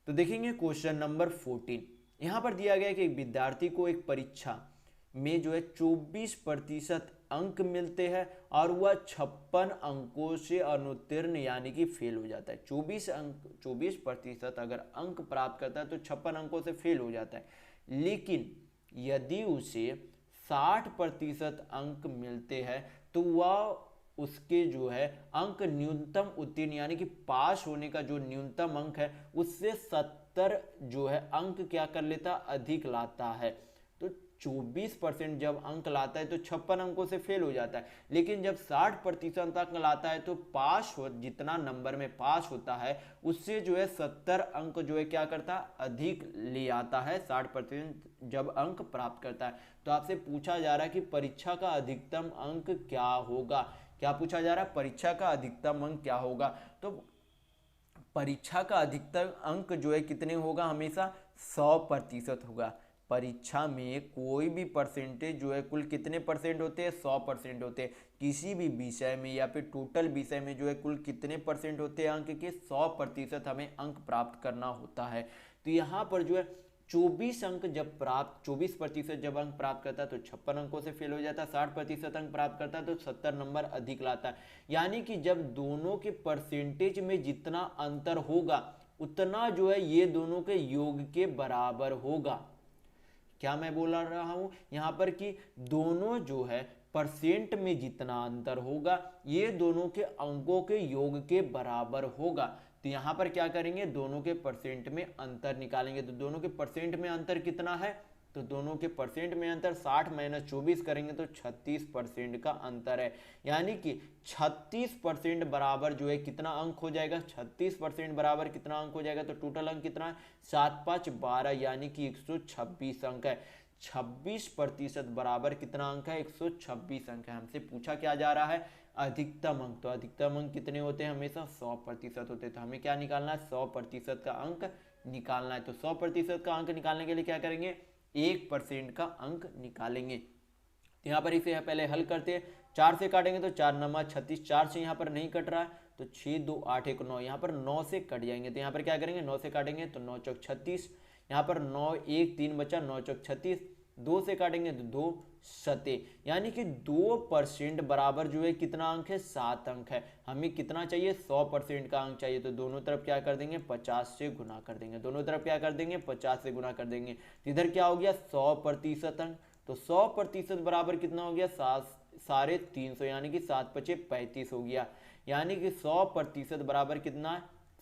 तो देखेंगे क्वेश्चन नंबर 14। यहाँ पर दिया गया कि एक विद्यार्थी को एक परीक्षा में जो है 24% अंक मिलते हैं और वह 56 अंकों से अनुत्तीर्ण यानी कि फेल हो जाता है। 24% अगर अंक प्राप्त करता है तो 56 अंकों से फेल हो जाता है। लेकिन यदि उसे 60% अंक मिलते हैं तो वह उसके जो है अंक न्यूनतम उत्तीर्ण यानी कि पास होने का जो न्यूनतम अंक है उससे 70 जो है अंक क्या कर लेता, अधिक लाता है। तो 24% जब अंक लाता है तो 56 अंकों से फेल हो जाता है, लेकिन जब 60% अंक लाता है तो पास हो, जितना नंबर में पास होता है उससे जो है 70 अंक जो है क्या करता है, अधिक ले आता है 60% जब अंक प्राप्त करता है। तो आपसे पूछा जा रहा है कि परीक्षा का अधिकतम अंक क्या होगा। क्या पूछा जा रहा है, परीक्षा का अधिकतम अंक क्या होगा। तो परीक्षा का अधिकतम अंक जो है कितने होगा, हमेशा 100% होगा। परीक्षा में कोई भी परसेंटेज जो है कुल कितने परसेंट होते हैं, 100% होते हैं। किसी भी विषय में या फिर टोटल विषय में जो है कुल कितने परसेंट होते हैं अंक के, 100% हमें अंक प्राप्त करना होता है। तो यहाँ पर जो है 24% जब अंक प्राप्त करता है तो 56 अंकों से फेल हो जाता है, 60% अंक प्राप्त करता है तो 70 नंबर अधिक लाता है। यानी कि जब दोनों के परसेंटेज में जितना अंतर होगा उतना जो है ये दोनों के योग के बराबर होगा। क्या मैं बोल रहा हूं यहां पर कि दोनों जो है परसेंट में जितना अंतर होगा ये दोनों के अंकों के योग के बराबर होगा। तो यहां पर क्या करेंगे, दोनों के परसेंट में अंतर निकालेंगे। तो दोनों के परसेंट में अंतर कितना है, तो दोनों के परसेंट में अंतर 60 - 24 करेंगे तो 36% का अंतर है। यानी कि 36% बराबर जो है कितना अंक हो जाएगा, 36% बराबर कितना अंक हो जाएगा, तो टोटल अंक कितना है, 7 × 5 = 12 यानी कि 126 अंक है। 26% बराबर कितना अंक है, 126 अंक है। हमसे पूछा क्या जा रहा है, अधिकतम अंक। तो अधिकतम अंक कितने होते हैं, हमेशा 100% होते हैं। तो हमें क्या निकालना है, 100% का अंक निकालना है। तो 100% का अंक निकालने के लिए क्या करेंगे, 1% का अंक निकालेंगे। तो यहाँ पर इसे पहले हल करते हैं। 4 से काटेंगे तो 4 9 36, 4 से यहाँ पर नहीं कट रहा है तो 6 2 8 1 9, यहाँ पर 9 से कट जाएंगे। तो यहाँ पर क्या करेंगे, 9 से काटेंगे तो 9 चौक 36, यहाँ पर 9 1 3 बचा, 9 चौक 36, 2 से काटेंगे तो 2 सते, यानी कि 2% बराबर जो है कितना अंक है, 7 अंक है। हमें कितना चाहिए, 100% का अंक चाहिए। तो दोनों तरफ क्या कर देंगे, 50 से गुना कर देंगे। दोनों तरफ क्या कर देंगे, 50 से गुना कर देंगे। तो इधर क्या हो गया, 100% अंक। तो 100% बराबर कितना हो गया, 350, यानी कि 7 × 5 = 35 हो गया। यानी कि 100% बराबर कितना है,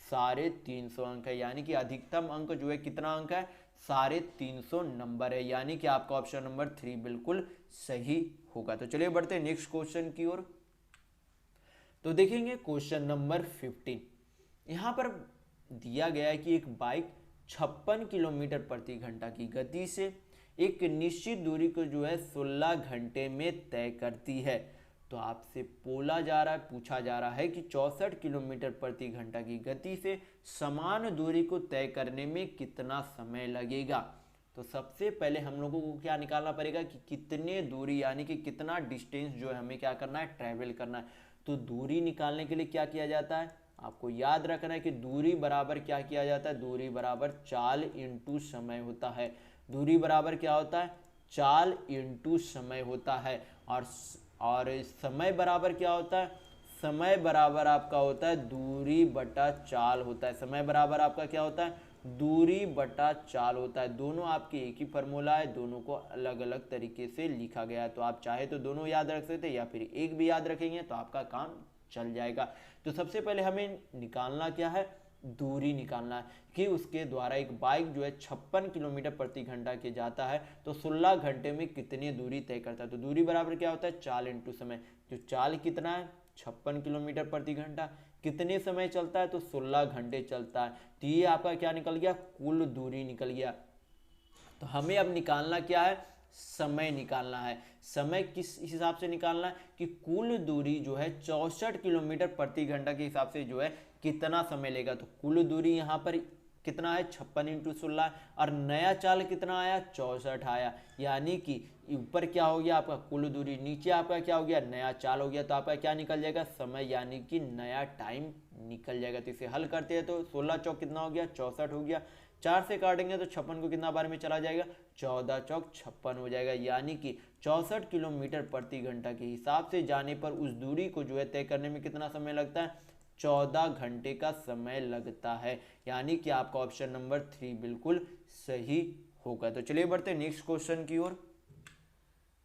350 अंक है। यानी कि अधिकतम अंक जो है कितना अंक है, 350 नंबर है। यानी कि आपका ऑप्शन नंबर 3 बिल्कुल सही होगा। तो चलिए बढ़ते हैं नेक्स्ट क्वेश्चन की ओर। तो देखेंगे क्वेश्चन नंबर 15। यहां पर दिया गया है कि एक बाइक 56 किलोमीटर प्रति घंटा की गति से एक निश्चित दूरी को जो है 16 घंटे में तय करती है। तो आपसे पूछा जा रहा है कि 64 किलोमीटर प्रति घंटा की गति से समान दूरी को तय करने में कितना समय लगेगा। तो सबसे पहले हम लोगों को क्या निकालना पड़ेगा कि कितने दूरी यानी कि कितना डिस्टेंस जो है हमें क्या करना है, ट्रैवल करना है। तो दूरी निकालने के लिए क्या किया जाता है, आपको याद रखना है कि दूरी बराबर क्या किया जाता है, दूरी बराबर चाल इंटू समय होता है। दूरी बराबर क्या होता है, चाल इंटू समय होता है। और समय बराबर क्या होता है, समय बराबर आपका होता है दूरी बटा चाल होता है। समय बराबर आपका क्या होता है, दूरी बटा चाल होता है। दोनों आपके एक ही फार्मूला है, दोनों को अलग अलग तरीके से लिखा गया है। तो आप चाहे तो दोनों याद रख सकते हैं या फिर एक भी याद रखेंगे तो आपका काम चल जाएगा। तो सबसे पहले हमें निकालना क्या है, दूरी निकालना है कि उसके द्वारा एक बाइक जो है 56 किलोमीटर प्रति घंटा के जाता है तो 16 घंटे में कितनी दूरी तय करता है। तो दूरी बराबर क्या होता है, चाल इंटू समय। जो चाल कितना है, 56 किलोमीटर प्रति घंटा, कितने समय चलता है, तो 16 घंटे चलता है। तो ये आपका क्या निकल गया, कुल दूरी निकल गया। तो हमें अब निकालना क्या है, समय निकालना है। समय किस हिसाब से निकालना है कि कुल दूरी जो है 64 किलोमीटर प्रति घंटा के हिसाब से जो है कितना समय लेगा। तो कुल दूरी यहाँ पर कितना है, 56 × 16, और नया चाल कितना आया, 64 आया। यानी कि ऊपर क्या हो गया आपका कुल दूरी, नीचे आपका क्या हो गया, नया चाल हो गया। तो आपका क्या निकल जाएगा, समय यानी कि नया टाइम निकल जाएगा। तो इसे हल करते हैं तो 16 चौक कितना हो गया, 64 हो गया। 4 से काटेंगे तो 56 को कितना बार में चला जाएगा, 14 चौक 56 हो जाएगा। यानी कि 64 किलोमीटर प्रति घंटा के हिसाब से जाने पर उस दूरी को जो है तय करने में कितना समय लगता है, 14 घंटे का समय लगता है। यानी कि आपका ऑप्शन नंबर 3 बिल्कुल सही होगा। तो चलिए बढ़ते हैं नेक्स्ट क्वेश्चन की ओर।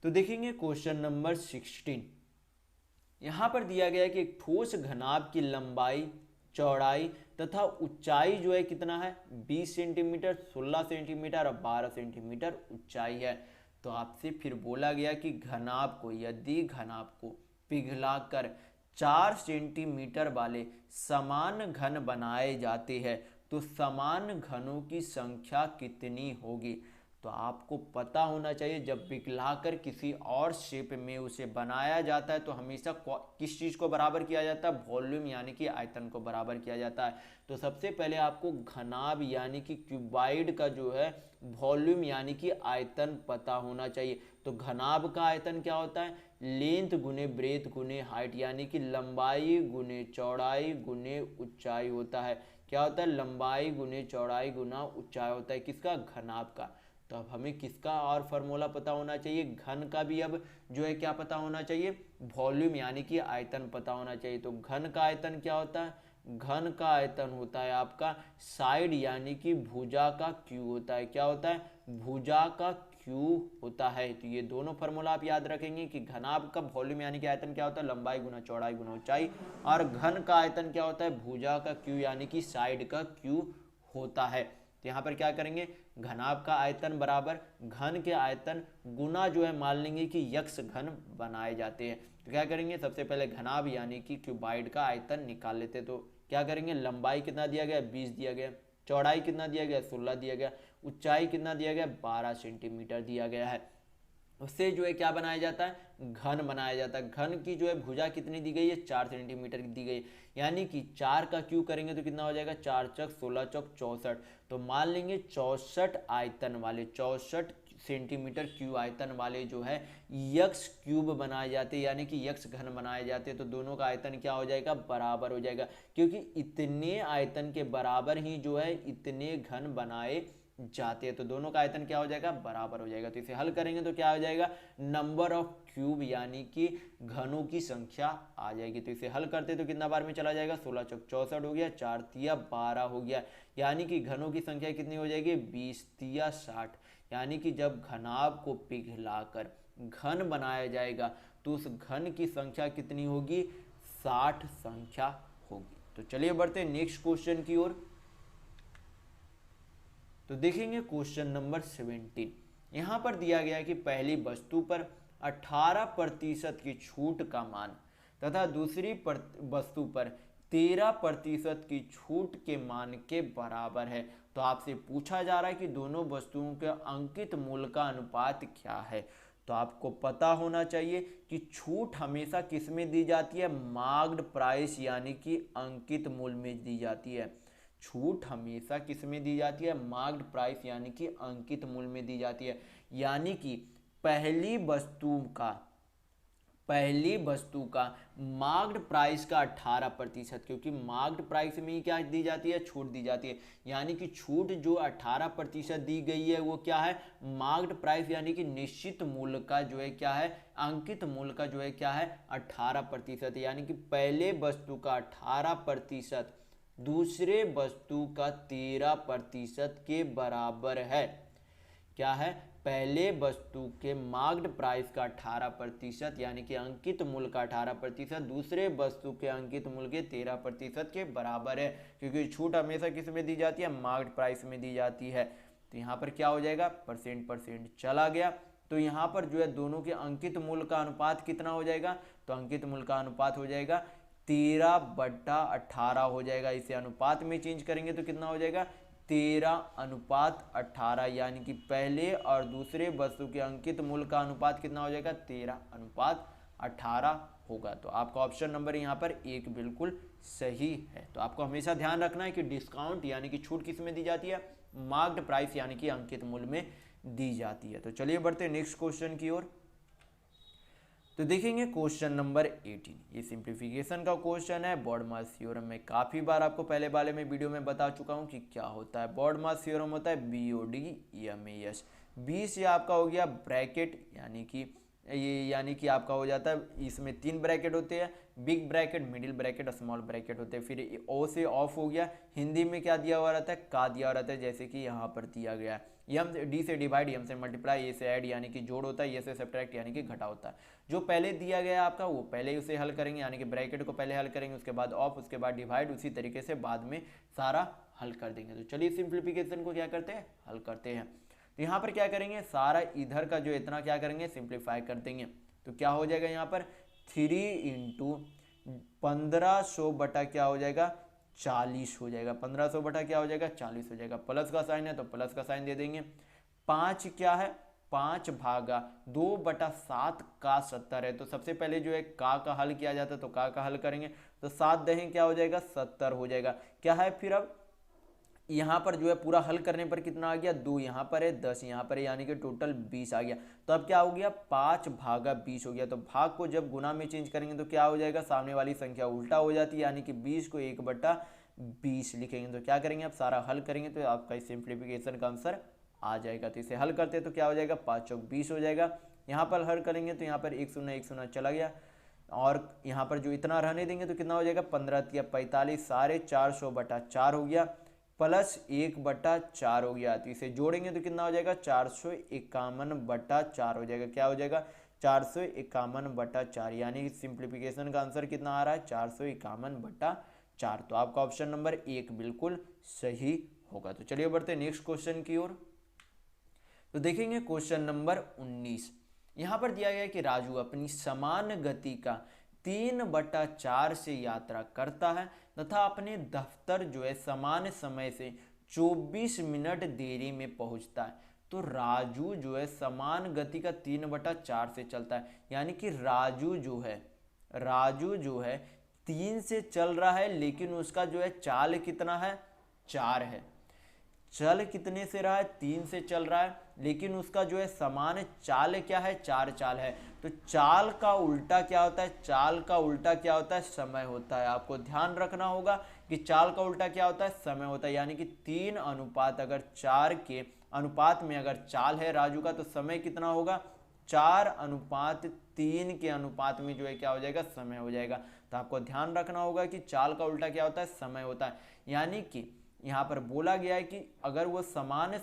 तो देखेंगे क्वेश्चन नंबर 16। यहाँ पर दिया गया है कि एक ठोस घनाभ की लंबाई, चौड़ाई तथा ऊंचाई जो है कितना है, 20 सेंटीमीटर, 16 सेंटीमीटर और 12 सेंटीमीटर ऊंचाई है। तो आपसे फिर बोला गया कि घनाभ को, यदि घनाभ को पिघलाकर 4 सेंटीमीटर वाले समान घन बनाए जाते हैं तो समान घनों की संख्या कितनी होगी। तो आपको पता होना चाहिए, जब पिघलाकर किसी और शेप में उसे बनाया जाता है तो हमेशा किस चीज़ को बराबर किया जाता है, वॉल्यूम यानी कि आयतन को बराबर किया जाता है। तो सबसे पहले आपको घनाभ यानी कि क्यूबाइड का जो है वॉल्यूम यानी कि आयतन पता होना चाहिए। तो घनाभ का आयतन क्या होता है, लेंथ गुने ब्रेथ गुने हाइट, यानी कि लंबाई गुने चौड़ाई गुने ऊंचाई होता है। क्या होता है, लंबाई गुने चौड़ाई गुना ऊंचाई होता है किसका, घनाभ का। तो अब हमें किसका और फार्मूला पता होना चाहिए, घन का भी अब जो है क्या पता होना चाहिए, वॉल्यूम यानी कि आयतन पता होना चाहिए। तो घन का आयतन क्या होता है, घन का आयतन होता है आपका साइड यानी कि भुजा का क्यू होता है। क्या होता है, भुजा का क्यू होता है। तो ये दोनों फार्मूला आप याद रखेंगे कि घनाभ का वॉल्यूम यानी कि आयतन क्या होता है, लंबाई गुना चौड़ाई गुना ऊंचाई, और घन का आयतन क्या होता है, भुजा का क्यू यानी कि साइड का क्यू होता है। तो यहाँ पर क्या करेंगे, घनाभ का आयतन बराबर घन के आयतन गुना जो है मान लेंगे कि यक्ष घन बनाए जाते हैं। तो क्या करेंगे, सबसे पहले घनाभ यानी कि क्यूबाइड का आयतन निकाल लेते। तो क्या करेंगे, लंबाई कितना दिया गया, 20 दिया गया, चौड़ाई कितना दिया गया, 16 दिया गया, ऊंचाई कितना दिया गया, 12 सेंटीमीटर दिया गया है। उससे जो है क्या बनाया जाता है, घन बनाया जाता है। घन की जो है भुजा कितनी दी गई है, 4 सेंटीमीटर की दी गई है, यानी कि 4 का क्यू करेंगे तो कितना हो जाएगा, 4 चौक 16 चौक 64। तो मान लेंगे 64 आयतन वाले, 64 सेंटीमीटर क्यू आयतन वाले जो है यक्ष क्यूब बनाए जाते हैं, यानी कि यक्ष घन बनाए जाते हैं। तो दोनों का आयतन क्या हो जाएगा, बराबर हो जाएगा, क्योंकि इतने आयतन के बराबर ही जो है इतने घन बनाए जाते हैं। तो दोनों का आयतन क्या हो जाएगा, बराबर हो जाएगा। तो इसे हल करेंगे तो क्या हो जाएगा, नंबर ऑफ क्यूब यानी कि घनों की संख्या आ जाएगी। तो इसे हल करते तो कितना बार में चला जाएगा, 16 चौक 64 हो गया, 4 तिया 12 हो गया, यानी कि घनों की संख्या कितनी हो जाएगी, 20 तिया 60। यानी कि जब घनाभ को पिघलाकर घन बनाया जाएगा तो उस घन की संख्या कितनी होगी, 60 संख्या होगी। तो चलिए बढ़ते हैं नेक्स्ट क्वेश्चन की ओर। तो देखेंगे क्वेश्चन नंबर 17। यहाँ पर दिया गया है कि पहली वस्तु पर 18% की छूट का मान तथा दूसरी वस्तु पर 13% की छूट के मान के बराबर है। तो आपसे पूछा जा रहा है कि दोनों वस्तुओं के अंकित मूल्य का अनुपात क्या है। तो आपको पता होना चाहिए कि छूट हमेशा किस में दी जाती है, मार्क्ड प्राइस यानी कि अंकित मूल्य में दी जाती है। छूट हमेशा किस में दी जाती है, मार्क्ड प्राइस यानी कि अंकित मूल्य में दी जाती है। यानी कि पहली वस्तु का मार्क्ड प्राइस का 18%, क्योंकि मार्क्ड प्राइस में ही क्या दी जाती है, छूट दी जाती है। यानी कि छूट जो 18% दी गई है वो क्या है, मार्क्ड प्राइस यानी कि निश्चित मूल्य का जो है क्या है, अंकित मूल्य का जो है क्या है, 18%। यानी कि पहले वस्तु का 18% दूसरे वस्तु का 13% के बराबर है। क्या है, पहले वस्तु के मार्क्ड प्राइस का 18% यानी कि अंकित मूल्य का 18% दूसरे वस्तु के अंकित मूल्य के 13% के बराबर है, क्योंकि छूट हमेशा किस में दी जाती है, मार्क्ड प्राइस में दी जाती है। तो यहाँ पर क्या हो जाएगा, परसेंट चला गया। तो यहाँ पर जो है दोनों के अंकित मूल्य का अनुपात कितना हो जाएगा, तो अंकित मूल्य का अनुपात हो जाएगा 13/18 हो जाएगा। इसे अनुपात में चेंज करेंगे तो कितना हो जाएगा, 13/18, यानी कि पहले और दूसरे वस्तु के अंकित मूल्य का अनुपात कितना हो जाएगा, 13/18 होगा। तो आपका ऑप्शन नंबर यहाँ पर 1 बिल्कुल सही है। तो आपको हमेशा ध्यान रखना है कि डिस्काउंट यानी कि छूट किस में दी जाती है, मार्क्ड प्राइस यानी कि अंकित मूल्य में दी जाती है। तो चलिए बढ़ते हैं नेक्स्ट क्वेश्चन की ओर। तो देखेंगे क्वेश्चन नंबर 18। ये सिंप्लीफिकेशन का क्वेश्चन है। बॉडमास थ्योरम में काफ़ी बार आपको पहले वाले में वीडियो में बता चुका हूँ कि क्या होता है। बॉडमास थ्योरम होता है BODMAS। 20 ये आपका हो गया ब्रैकेट यानी कि ये यानी कि आपका हो जाता है, इसमें 3 ब्रैकेट होते हैं, big bracket, middle bracket, small bracket होते हैं। फिर ओ से ऑफ हो गया, हिंदी में क्या दिया हुआ रहता है, का दिया हुआ रहता है, जैसे कि यहाँ पर दिया गया है। यम डी से डिवाइड, यम से मल्टीप्लाई, ए से ऐड यानी कि जोड़ होता है, ये से सब्ट्रैक्ट यानी कि घटा होता है। जो पहले दिया गया आपका वो पहले उसे हल करेंगे, यानी कि ब्रैकेट को पहले हल करेंगे, उसके बाद ऑफ, उसके बाद डिवाइड, उसी तरीके से बाद में सारा हल कर देंगे। तो चलिए सिंप्लीफिकेशन को क्या करते हैं, हल करते हैं। तो यहाँ पर क्या करेंगे, सारा इधर का जो इतना क्या करेंगे, सिंप्लीफाई कर देंगे। तो क्या हो जाएगा यहाँ पर 3 इंटू 1500 बटा क्या हो जाएगा, 40 हो जाएगा। 1500 बटा क्या हो जाएगा, 40 हो जाएगा। प्लस का साइन है तो प्लस का साइन दे देंगे। 5 क्या है, 5 भागा 2/7 का 70 है। तो सबसे पहले जो है का हल किया जाता है, तो का हल करेंगे तो 7 दहें क्या हो जाएगा, 70 हो जाएगा। क्या है फिर अब यहाँ पर जो है पूरा हल करने पर कितना आ गया, 2 यहाँ पर है, 10 यहाँ पर है, यानी कि टोटल 20 आ गया। तो अब क्या हो गया, 5 भागा 20 हो गया। तो भाग को जब गुना में चेंज करेंगे तो क्या हो जाएगा, सामने वाली संख्या उल्टा हो जाती है, यानी कि 20 को 1/20 लिखेंगे। तो क्या करेंगे, अब सारा हल करेंगे तो आपका इस सिंप्लीफिकेशन का आंसर आ जाएगा। तो इसे हल करते हैं तो क्या हो जाएगा, 5 चौक 20 हो जाएगा। यहाँ पर हल करेंगे तो यहाँ पर 1 शून्य 1 शून्य चला गया, और यहाँ पर जो इतना रहने देंगे तो कितना हो जाएगा, 15 तिया 45, साढ़े 400 बटा 4 हो गया, प्लस 1/4 हो गया। तो इसे जोड़ेंगे तो कितना हो जाएगा, 451/4 हो जाएगा। क्या हो जाएगा, 451/4, यानी सिंप्लीफिकेशन का आंसर कितना आ रहा है, 451/4। तो आपका ऑप्शन नंबर 1 बिल्कुल सही होगा। तो चलिए बढ़ते हैं नेक्स्ट क्वेश्चन की ओर। तो देखेंगे क्वेश्चन नंबर 19। यहाँ पर दिया गया है कि राजू अपनी समान गति का 3/4 से यात्रा करता है तथा अपने दफ्तर जो है समान समय से 24 मिनट देरी में पहुंचता है। तो राजू जो है समान गति का 3/4 से चलता है, यानी कि राजू जो है 3 से चल रहा है, लेकिन उसका जो है चाल कितना है, 4 है। चल कितने से रहा है, 3 से चल रहा है, लेकिन उसका जो है समान चाल क्या है, 4 चाल है। तो चाल का उल्टा क्या होता है, चाल का उल्टा क्या होता है, समय होता है। आपको ध्यान रखना होगा कि चाल का उल्टा क्या होता है, समय होता है। यानी कि 3:4 के अनुपात में अगर चाल है राजू का, तो समय कितना होगा, 4:3 के अनुपात में जो है क्या हो जाएगा, समय हो जाएगा। तो आपको ध्यान रखना होगा कि चाल का उल्टा क्या होता है, समय होता है। यानी कि यहाँ पर बोला गया है कि अगर वो समान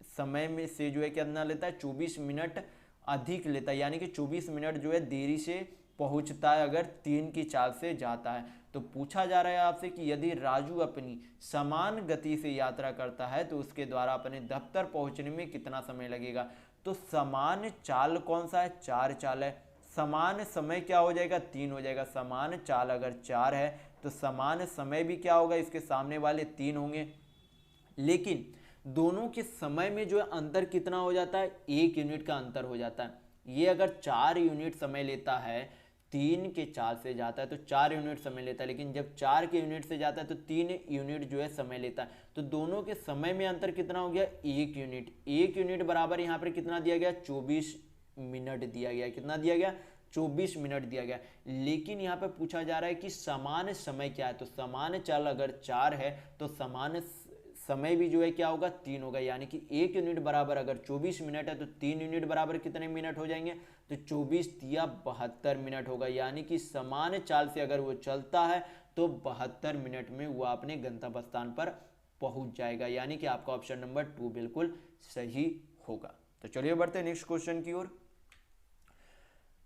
समय में से जो है कितना लेता है, 24 मिनट अधिक लेता है, यानी कि 24 मिनट जो है देरी से पहुंचता है अगर 3 की चाल से जाता है। तो पूछा जा रहा है आपसे कि यदि राजू अपनी समान गति से यात्रा करता है तो उसके द्वारा अपने दफ्तर पहुंचने में कितना समय लगेगा। तो समान चाल कौन सा है, 4 चाल है। समान समय क्या हो जाएगा, 3 हो जाएगा। समान चाल अगर 4 है तो समान समय भी क्या होगा, इसके सामने वाले 3 होंगे। लेकिन दोनों के समय में जो है अंतर कितना हो जाता है, 1 यूनिट का अंतर हो जाता है। ये अगर 4 यूनिट समय लेता है, 3 के चाल से जाता है तो 4 यूनिट समय लेता है, लेकिन जब 4 के यूनिट से जाता है तो 3 यूनिट जो है समय लेता है। तो दोनों के समय में अंतर कितना हो गया, 1 यूनिट। 1 यूनिट बराबर यहाँ पर कितना दिया गया, 24 मिनट दिया गया। कितना दिया गया, 24 मिनट दिया गया। लेकिन यहाँ पे पूछा जा रहा है कि समान समय क्या है। तो समान चाल अगर 4 है तो समान समय भी जो है क्या होगा, 3 होगा। यानी कि 1 यूनिट बराबर अगर 24 मिनट है तो 3 यूनिट बराबर कितने मिनट हो जाएंगे, तो 24 तिया 72 मिनट होगा। यानी कि समान चाल से अगर वो चलता है तो 72 मिनट में वो अपने गंतव्य स्थान पर पहुंच जाएगा। यानी कि आपका ऑप्शन नंबर 2 बिल्कुल सही होगा। तो चलिए बढ़ते हैं नेक्स्ट क्वेश्चन की ओर।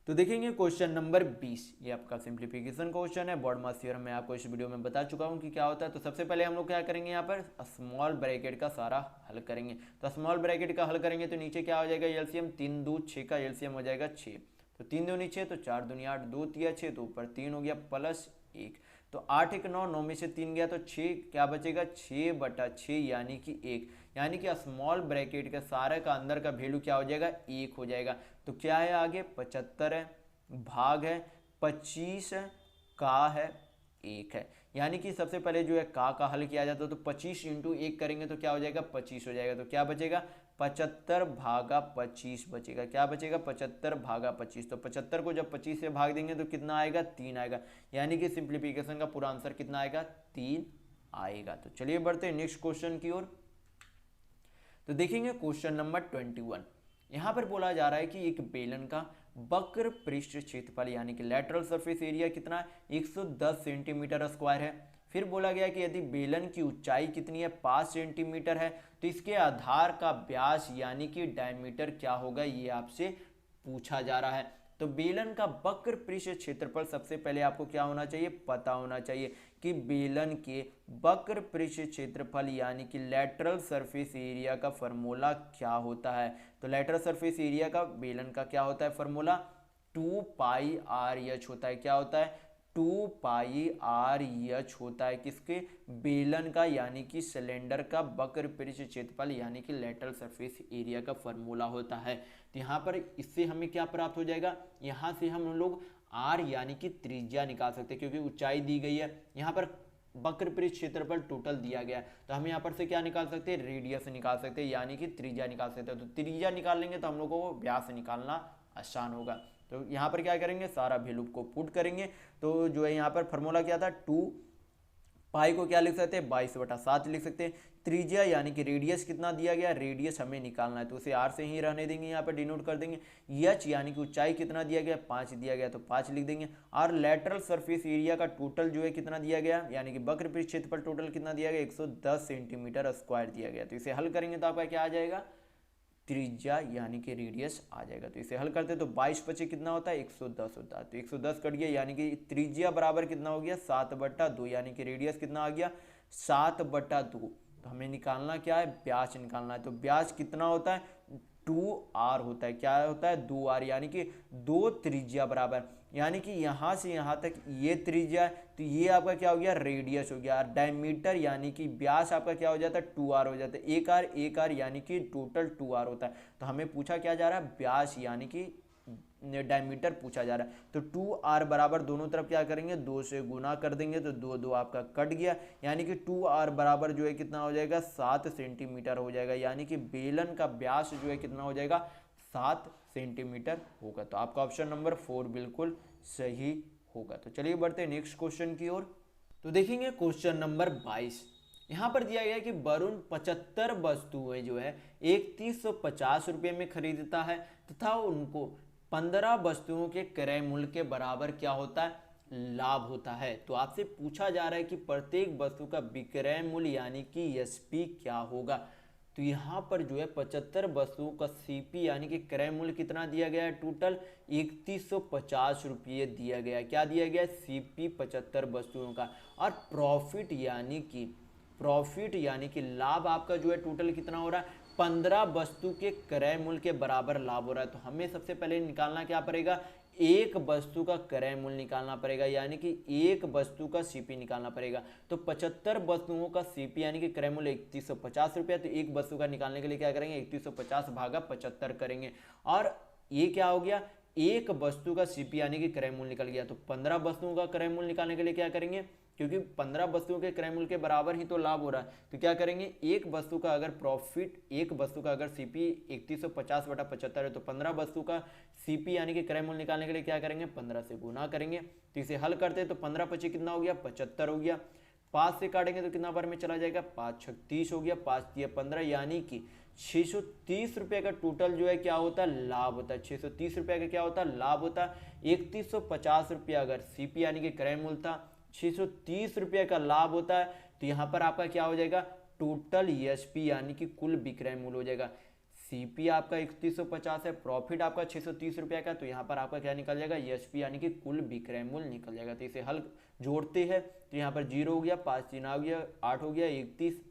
तो देखेंगे क्वेश्चन नंबर 20। ये आपका सिंप्लीफिकेशन क्वेश्चन है। बॉडमास थ्योरम मैं आपको इस वीडियो में बता चुका हूँ कि क्या होता है। तो सबसे पहले हम लोग क्या करेंगे, यहाँ पर स्मॉल ब्रैकेट का सारा हल करेंगे। तो स्मॉल ब्रैकेट का हल करेंगे तो नीचे क्या हो जाएगा, एलसीएम 3 2 6 का एलसीएम हो जाएगा 6। तो 3 दूनी 6 तो 4 दूनी 8, 2 तिया 6 तो ऊपर 3 हो गया प्लस 1। तो 8 1 9, 9 में से 3 गया तो 6 क्या बचेगा, 6/6 यानी कि 1। यानी कि स्मॉल ब्रैकेट का सारे का अंदर का वैल्यू क्या हो जाएगा, 1 हो जाएगा। तो क्या है आगे, 75 है, भाग है 25 है, का है 1 है। यानी कि सबसे पहले जो है का हल किया जाता है तो 25 इंटू 1 करेंगे तो क्या हो जाएगा, 25 हो जाएगा। तो क्या बचेगा, 75 भागा 25 बचेगा। क्या बचेगा, 75 भागा 25। तो 75 को जब 25 से भाग देंगे तो कितना आएगा, 3 आएगा। यानी कि सिंप्लीफिकेशन का पूरा आंसर कितना आएगा, 3 आएगा। तो चलिए बढ़ते हैं नेक्स्ट क्वेश्चन की ओर। तो देखेंगे क्वेश्चन नंबर 21। यहाँ पर बोला जा रहा है कि एक बेलन का वक्र पृष्ठ क्षेत्रफल यानी कि लेटरल सरफेस एरिया कितना है, 110 सेंटीमीटर स्क्वायर है। फिर बोला गया कि यदि बेलन की ऊंचाई कितनी है, 5 सेंटीमीटर है, तो इसके आधार का व्यास यानी कि डायमीटर क्या होगा, ये आपसे पूछा जा रहा है। तो बेलन का वक्र पृष्ठ क्षेत्रफल सबसे पहले आपको क्या होना चाहिए, पता होना चाहिए कि बेलन के वक्र पृष्ठ क्षेत्रफल यानी कि लेटरल सरफेस एरिया का फॉर्मूला क्या होता है। तो लेटरल सरफेस एरिया का बेलन का क्या होता है फॉर्मूला, 2πr(h) होता है। क्या होता है, 2πr(h) होता है किसके, बेलन का यानी कि सिलेंडर का वक्र पृष्ठ क्षेत्रफल यानी कि लेटरल सरफेस एरिया का फॉर्मूला होता है। तो यहाँ पर इससे हमें क्या प्राप्त हो जाएगा, यहाँ से हम लोग r यानी कि त्रिज्या निकाल सकते हैं, क्योंकि ऊंचाई दी गई है, यहाँ पर वक्र पृष्ठ क्षेत्रफल टोटल दिया गया है, तो हम यहाँ पर से क्या निकाल सकते हैं, रेडियस निकाल सकते हैं यानी कि त्रिज्या निकाल सकते हैं। तो त्रिज्या निकाल लेंगे तो हम लोगों को व्यास निकालना आसान होगा। तो यहाँ पर क्या करेंगे, सारा वैल्यू को पुट करेंगे। तो जो है यहाँ पर फॉर्मूला क्या था, 2 पाई को क्या लिख सकते हैं, 22/7 लिख सकते हैं। त्रिज्या यानी कि रेडियस कितना दिया गया, रेडियस हमें निकालना है, तो उसे r से ही रहने देंगे, यहाँ पर डिनोट कर देंगे। h यानी कि ऊंचाई कितना दिया गया, 5 दिया गया, तो 5 लिख देंगे। और लेटरल सरफेस एरिया का टोटल जो है कितना दिया गया, यानी कि वक्र पृष्ठ क्षेत्रफल टोटल कितना दिया गया, 110 सेंटीमीटर स्क्वायर दिया गया। तो इसे हल करेंगे तो आपका क्या आ जाएगा, त्रिज्या यानी कि रेडियस आ जाएगा। तो इसे हल करते तो 22 कितना होता है, 110 होता है। तो 110 कट गया यानी कि त्रिज्या बराबर कितना हो गया, 7/2 यानी कि रेडियस कितना आ गया, 7/2। तो हमें निकालना क्या है, व्यास निकालना है। तो व्यास कितना होता है, 2r होता है। क्या होता है, 2r यानी कि 2 त्रिज्या बराबर, यानी कि यहाँ से यहाँ तक ये त्रिज्या है, तो ये आपका क्या हो गया, रेडियस हो गया। डायमीटर यानी कि व्यास आपका क्या हो जाता है, 2r हो जाता है। एक r यानी कि टोटल 2r होता है। तो हमें पूछा क्या जा रहा है, व्यास यानी कि डायमीटर पूछा जा रहा है। तो 2r बराबर दोनों तरफ क्या करेंगे, 2 से गुना कर देंगे, तो 2 2 आपका कट गया, यानी कि 2r बराबर जो है कितना हो जाएगा, 7 सेंटीमीटर हो जाएगा। यानी कि बेलन का व्यास जो है कितना हो जाएगा, 7 सेंटीमीटर होगा। तो आपका ऑप्शन नंबर 4 बिल्कुल सही होगा। तो चलिए बढ़ते हैं नेक्स्ट क्वेश्चन की ओर। तो देखेंगे क्वेश्चन नंबर 22। यहाँ पर दिया गया है कि वरुण 75 वस्तुएं जो है 3150 रुपये में खरीदता है तथा उनको 15 वस्तुओं के क्रय मूल्य के बराबर क्या होता है, लाभ होता है। तो आपसे पूछा जा रहा है कि प्रत्येक वस्तु का विक्रय मूल्य यानी कि एसपी क्या होगा। तो यहाँ पर जो है 75 वस्तुओं का सीपी यानी कि क्रय मूल्य कितना दिया गया है, टोटल 3150 रुपये दिया गया है। क्या दिया गया है, सीपी 75 वस्तुओं का। और प्रॉफिट यानी कि लाभ आपका जो है टोटल कितना हो रहा है, 15 वस्तु के क्रय मूल्य के बराबर लाभ हो रहा है। तो हमें सबसे पहले निकालना क्या पड़ेगा, एक वस्तु का क्रय मूल्य निकालना पड़ेगा, यानी कि एक वस्तु का सीपी निकालना पड़ेगा। तो 75 वस्तुओं का सीपी यानी कि क्रय मूल्य 3150 रुपया। तो एक वस्तु का निकालने के लिए क्या करेंगे, 3150 भागा 75 करेंगे। और ये क्या हो गया, एक वस्तु का सीपी यानी कि क्रय मूल्य निकल गया। तो 15 वस्तुओं का क्रय मूल्य निकालने के लिए क्या करेंगे, क्योंकि 15 वस्तुओं के क्रय मूल्य के बराबर ही तो लाभ हो रहा है, तो क्या करेंगे, एक वस्तु का अगर प्रॉफिट, एक वस्तु का अगर सीपी 3150/75 है, तो 15 वस्तु का सीपी यानी कि क्रय मूल्य निकालने के लिए क्या करेंगे, 15 से गुना करेंगे। तो इसे हल करते हैं तो 15 पची कितना हो गया, 75 हो गया। 5 से काटेंगे तो कितना बार में चला जाएगा, 5 6 30 हो गया, 5 3 15, यानी कि 630 रुपये का टोटल जो है क्या होता है, लाभ होता है। 630 रुपये का क्या होता है, लाभ होता है। 3150 रुपया अगर सीपी यानी कि क्रय मूल्य था, 630 रुपये का लाभ होता है। तो यहाँ पर आपका क्या हो जाएगा, टोटल एसपी यानी कि कुल विक्रय मूल्य हो जाएगा। सीपी आपका 3150 है, प्रॉफिट आपका 630 रुपये का, तो यहाँ पर आपका क्या निकल जाएगा, एसपी यानी कि कुल विक्रय मूल्य निकल जाएगा। तो इसे हल जोड़ते हैं तो यहाँ पर 0 हो गया, 5 3 हो गया, 8 हो गया, 31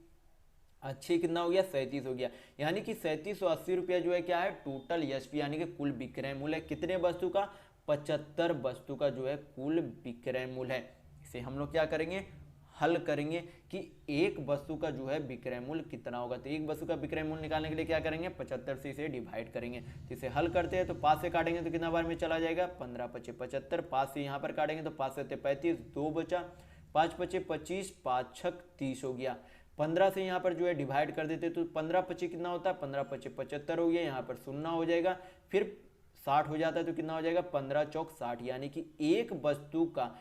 अच्छी कितना हो गया, 37 हो गया। यानी कि 3780 रुपया जो है क्या है, टोटल एसपी यानी कि कुल विक्रय मूल्य है। कितने वस्तु का, 75 वस्तु का जो है कुल विक्रय मूल्य है। इसे हम लोग क्या करेंगे, हल करेंगे कि एक वस्तु का जो है विक्रय मूल्य कितना होगा। तो एक वस्तु का विक्रय मूल्य निकालने के लिए क्या करेंगे, 75 से इसे डिवाइड करेंगे। तो इसे हल करते हैं तो 5 से काटेंगे तो कितना बार में चला जाएगा, 15 पचे 75, 5 से यहाँ पर काटेंगे तो 5 से 35, 2 बचा, 5 पचे 25, 5 6 30 हो गया। 15 से यहाँ पर जो है डिवाइड कर देते तो 15 पची कितना होता है, 15 पचे 75 हो गया, यहाँ पर 0 हो जाएगा, फिर 60 हो जाता है तो कितना हो जाएगा, 15 चौक 60, यानी कि एक वस्तु का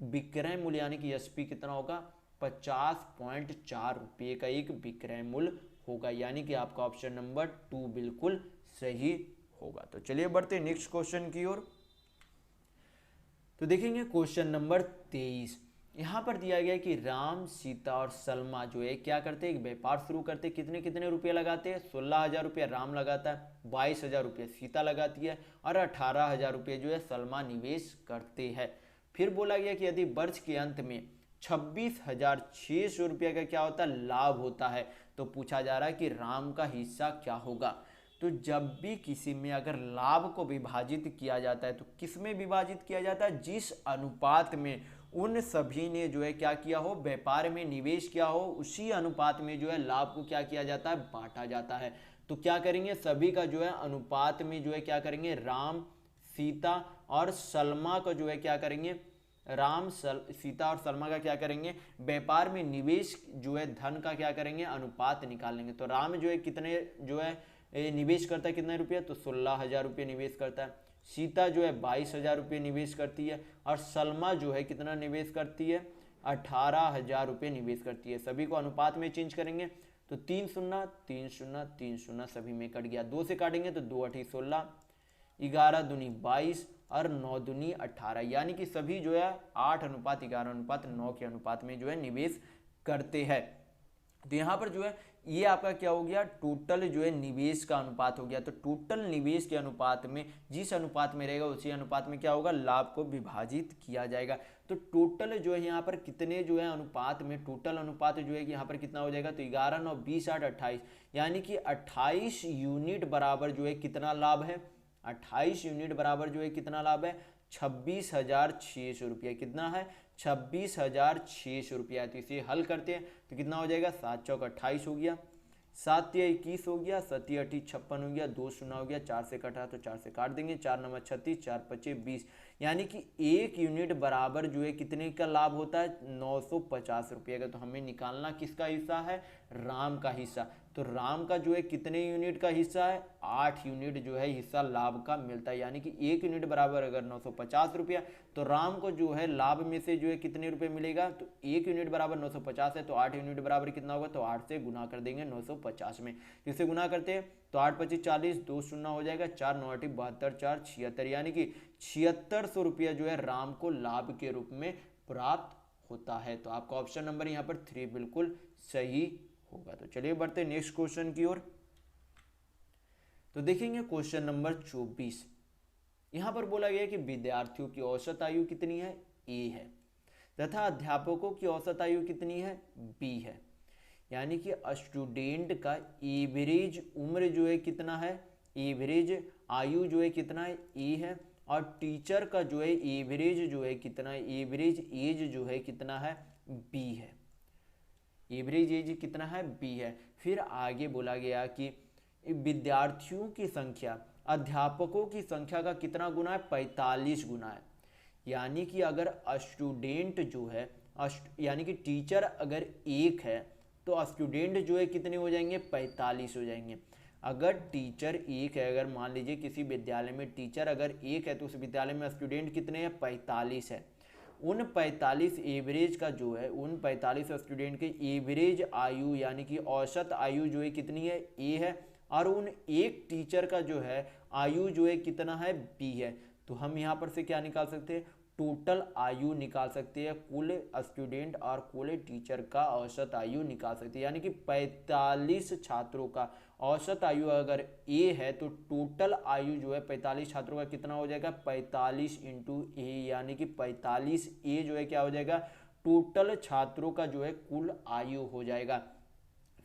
विक्रय मूल्य यानी कि एसपी कितना होगा, 50.4 रुपये का एक विक्रय मूल्य होगा। यानी कि आपका ऑप्शन नंबर 2 बिल्कुल सही होगा। तो चलिए बढ़ते हैं नेक्स्ट क्वेश्चन की ओर। तो देखेंगे क्वेश्चन नंबर 23। यहाँ पर दिया गया है कि राम, सीता और सलमा जो है क्या करते हैं, एक व्यापार शुरू करते हैं। कितने कितने रुपये लगाते हैं, 16,000 रुपया राम लगाता है, 22,000 रुपये सीता लगाती है और 18,000 रुपये जो है सलमा निवेश करते हैं। फिर बोला गया कि यदि वर्ष के अंत में 26,600 रुपये का क्या होता है, लाभ होता है, तो पूछा जा रहा है कि राम का हिस्सा क्या होगा। तो जब भी किसी में अगर लाभ को विभाजित किया जाता है तो किस में विभाजित किया जाता है, जिस अनुपात में उन सभी ने जो है क्या किया हो, व्यापार में निवेश किया हो, उसी अनुपात में जो है लाभ को क्या किया जाता है, बांटा जाता है। तो क्या करेंगे, सभी का जो है अनुपात में जो है क्या करेंगे, राम, सीता और सलमा का जो है क्या करेंगे, सीता और सलमा का क्या करेंगे, व्यापार में निवेश जो है धन का क्या करेंगे, अनुपात निकाल लेंगे। तो राम जो है कितने जो है निवेश करता है, कितने रुपये, तो 16,000 रुपये निवेश करता है। सीता जो है 22,000 रुपये निवेश करती है और सलमा जो है कितना निवेश करती है, 18,000 रुपये निवेश करती है। सभी को अनुपात में चेंज करेंगे तो 3 शून्य 3 शून्य 3 शून्य सभी में कट गया। 2 से काटेंगे तो 2 8 16, 11 दूनी 22 और 9 दूनी 18, यानी कि सभी जो है 8:11:9 के अनुपात में जो है निवेश करते हैं। तो यहाँ पर जो है ये आपका क्या हो गया, टोटल जो है निवेश का अनुपात हो गया। तो टोटल निवेश के अनुपात में जिस अनुपात में रहेगा उसी अनुपात में क्या होगा, लाभ को विभाजित किया जाएगा। तो टोटल जो है यहाँ पर कितने जो है अनुपात में, टोटल अनुपात जो है कि यहाँ पर कितना हो जाएगा, तो 11 9 20 8 28, यानी कि 28 यूनिट बराबर जो है कितना लाभ है, 28 यूनिट बराबर जो है कितना लाभ है, 26,600 रुपया। कितना है, 26,600 रुपया। तो इसे हल करते हैं तो कितना हो जाएगा, 7 चौक 28 हो गया, 7 या 21 हो गया, 7 या 28 56 हो गया, 2 शून्य हो गया, 4 से कटा तो 4 से काट देंगे, 4 9 36, 4 5 20, यानी कि 1 यूनिट बराबर जो है कितने का लाभ होता है, 950 रुपये का। तो हमें निकालना किसका हिस्सा है, राम का हिस्सा। तो राम का जो है कितने यूनिट का हिस्सा है, 8 यूनिट जो है हिस्सा लाभ का मिलता है, यानी कि 1 यूनिट बराबर अगर 950 रुपया, तो राम को जो है लाभ में से जो है कितने रुपए मिलेगा, तो 1 यूनिट बराबर 950 है, तो 8 यूनिट बराबर कितना होगा, तो 8 से गुना कर देंगे 950 में। जिससे गुना करते हैं तो 8 25 40, 2 शून्य हो जाएगा, 4 9 8 72, 4 76, यानी कि 7600 रुपया जो है राम को लाभ के रूप में प्राप्त होता है। तो आपका ऑप्शन नंबर यहाँ पर 3 बिल्कुल सही होगा। तो चलिए बढ़ते हैं नेक्स्ट क्वेश्चन की ओर। तो देखेंगे क्वेश्चन नंबर 24। यहां पर बोला गया कि विद्यार्थियों की औसत आयु कितनी है, ए है, तथा अध्यापकों की औसत आयु कितनी है, बी है। यानी कि स्टूडेंट का एवरेज उम्र जो है कितना है, एवरेज आयु जो है कितना है, ए है, और टीचर का जो है एवरेज जो है कितना है, एवरेज एज जो है कितना है, बी है। एवरेज एज कितना है, बी है। फिर आगे बोला गया कि विद्यार्थियों की संख्या अध्यापकों की संख्या का कितना गुना है, 45 गुना है। यानी कि अगर स्टूडेंट जो है यानी कि टीचर अगर 1 है तो स्टूडेंट जो है कितने हो जाएंगे, 45 हो जाएंगे। अगर टीचर 1 है, अगर मान लीजिए किसी विद्यालय में टीचर अगर 1 है तो उस विद्यालय में स्टूडेंट कितने हैं, 45 है। उन 45 एवरेज का जो है, उन 45 स्टूडेंट की एवरेज आयु यानी कि औसत आयु जो है कितनी है, ए है, और उन एक टीचर का जो है आयु जो है कितना है, बी है। तो हम यहाँ पर से क्या निकाल सकते हैं, टोटल आयु निकाल सकते हैं, कुल स्टूडेंट और कुल टीचर का औसत आयु निकाल सकते हैं। यानी कि 45 छात्रों का औसत आयु अगर ए है तो टोटल आयु जो है 45 छात्रों का कितना हो जाएगा, 45 इंटू ए, यानी कि 45 ए जो है क्या हो जाएगा, टोटल छात्रों का जो है कुल आयु हो जाएगा।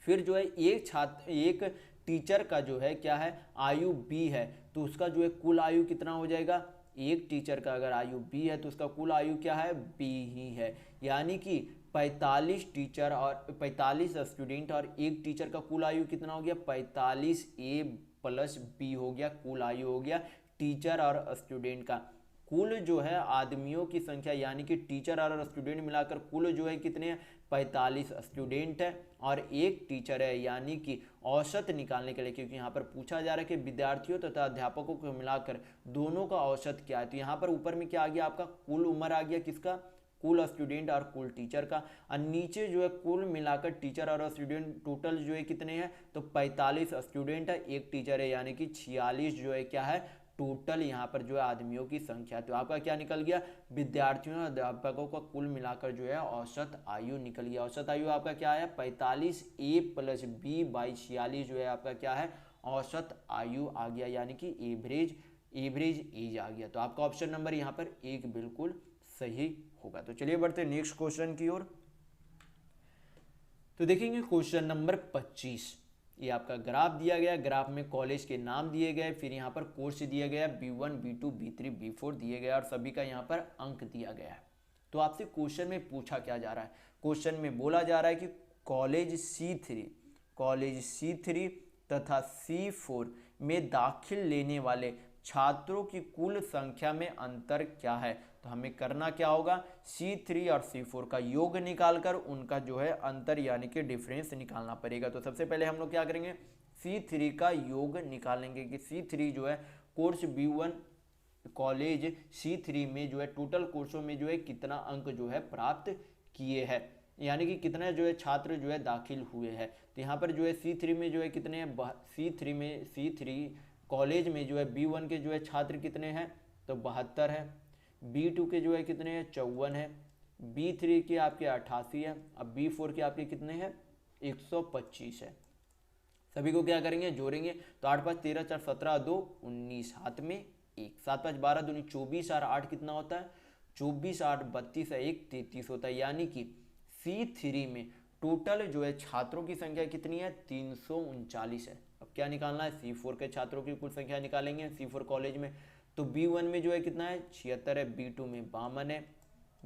फिर जो है एक टीचर का जो है क्या है, आयु बी है, तो उसका जो है कुल आयु कितना हो जाएगा, एक टीचर का अगर आयु बी है तो उसका कुल आयु क्या है, बी ही है। यानी कि 45 टीचर और 45 स्टूडेंट और एक टीचर का कुल आयु कितना हो गया, 45 ए प्लस बी हो गया, कुल आयु हो गया टीचर और स्टूडेंट का। कुल जो है आदमियों की संख्या यानी कि टीचर और स्टूडेंट मिलाकर कुल जो है कितने हैं, 45 स्टूडेंट है और एक टीचर है। यानी कि औसत निकालने के लिए, क्योंकि यहाँ पर पूछा जा रहा है कि विद्यार्थियों तथा अध्यापकों को मिलाकर दोनों का औसत क्या है, तो यहाँ पर ऊपर में क्या आ गया आपका, कुल उम्र आ गया किसका, कुल स्टूडेंट और कुल टीचर का, और नीचे जो है कुल मिलाकर टीचर और स्टूडेंट टोटल जो है कितने हैं, तो 45 स्टूडेंट है, एक टीचर है, यानी कि 46 जो है क्या है टोटल यहाँ पर जो है आदमियों की संख्या। तो आपका क्या निकल गया, विद्यार्थियों और अध्यापकों का कुल मिलाकर जो है औसत आयु निकल गया। औसत आयु आपका क्या है 45A + B/46 जो है आपका क्या है औसत आयु आ गया, यानी कि एवरेज एज आ गया। तो आपका ऑप्शन नंबर यहाँ पर एक बिल्कुल सही होगा। तो चलिए बढ़ते नेक्स्ट क्वेश्चन की ओर। तो देखेंगे क्वेश्चन नंबर 25। ये आपका ग्राफ दिया गया, ग्राफ में कॉलेज के नाम दिए गए, फिर यहाँ पर कोर्स दिया गया, B1 B2 B3 B4 दिए गए और सभी का यहाँ पर अंक दिया गया है। तो आपसे क्वेश्चन में पूछा क्या जा रहा है, क्वेश्चन में बोला जा रहा है कि कॉलेज C3 तथा C4 में दाखिल लेने वाले छात्रों की कुल संख्या में अंतर क्या है। तो हमें करना क्या होगा, C3 और C4 का योग निकालकर उनका जो है अंतर यानी कि डिफरेंस निकालना पड़ेगा। तो सबसे पहले हम लोग क्या करेंगे, C3 का योग निकालेंगे कि C3 जो है कोर्स B1 कॉलेज C3 में जो है टोटल कोर्सों में जो है कितना अंक जो है प्राप्त किए हैं, यानी कि कितना जो है छात्र जो है दाखिल हुए हैं। तो यहाँ पर जो है C3 में जो है कितने हैं, C3 कॉलेज में जो है B1 के जो है छात्र कितने हैं, तो 72 है, B2 के जो है कितने हैं 54 है, B3 के आपके 88 है, अब B4 के आपके कितने हैं 125 है। सभी को क्या करेंगे जोड़ेंगे, तो 8 5 13 4 17 2 19, हाथ में 1, 7 5 12 दूनी 24 और 8 कितना होता है 24, 8 32 है 1 33 होता है, यानी कि C3 में टोटल जो है छात्रों की संख्या कितनी है 339 है। अब क्या निकालना है, C4 के छात्रों की कुल संख्या निकालेंगे C4 कॉलेज में। तो B1 में जो है कितना है 76 है, B2 में 52 है,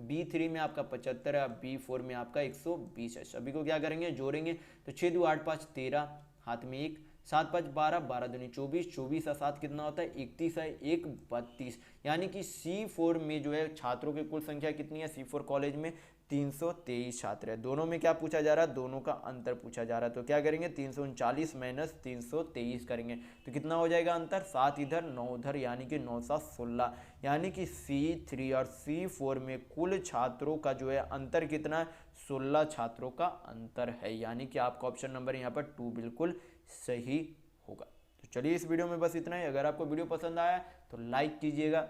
B3 में आपका 75 है, B4 में आपका 120 है। सभी को क्या करेंगे जोड़ेंगे, तो 6 2 8 5 13, हाथ में 1, 7 5 12 12 दूनी 24, 24 और 7 कितना होता है 31 है, 1 32, यानी कि C4 में जो है छात्रों की कुल संख्या कितनी है, C4 कॉलेज में 323 छात्र है। दोनों में क्या पूछा जा रहा है, दोनों का अंतर पूछा जा रहा है। तो क्या करेंगे 339 माइनस 323 करेंगे, तो कितना हो जाएगा अंतर, 7 इधर 9 उधर, यानी कि 9 7 16, यानी कि C3 और C4 में कुल छात्रों का जो है अंतर कितना है 16 छात्रों का अंतर है, यानी कि आपका ऑप्शन नंबर यहाँ पर 2 बिल्कुल सही होगा। तो चलिए इस वीडियो में बस इतना ही। अगर आपको वीडियो पसंद आया तो लाइक कीजिएगा,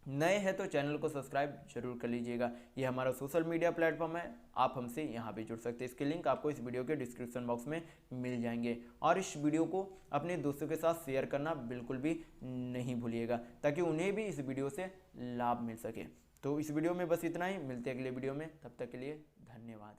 नए हैं तो चैनल को सब्सक्राइब जरूर कर लीजिएगा। ये हमारा सोशल मीडिया प्लेटफॉर्म है, आप हमसे यहाँ भी जुड़ सकते हैं। इसके लिंक आपको इस वीडियो के डिस्क्रिप्शन बॉक्स में मिल जाएंगे, और इस वीडियो को अपने दोस्तों के साथ शेयर करना बिल्कुल भी नहीं भूलिएगा, ताकि उन्हें भी इस वीडियो से लाभ मिल सके। तो इस वीडियो में बस इतना ही, मिलते हैं अगले वीडियो में, तब तक के लिए धन्यवाद।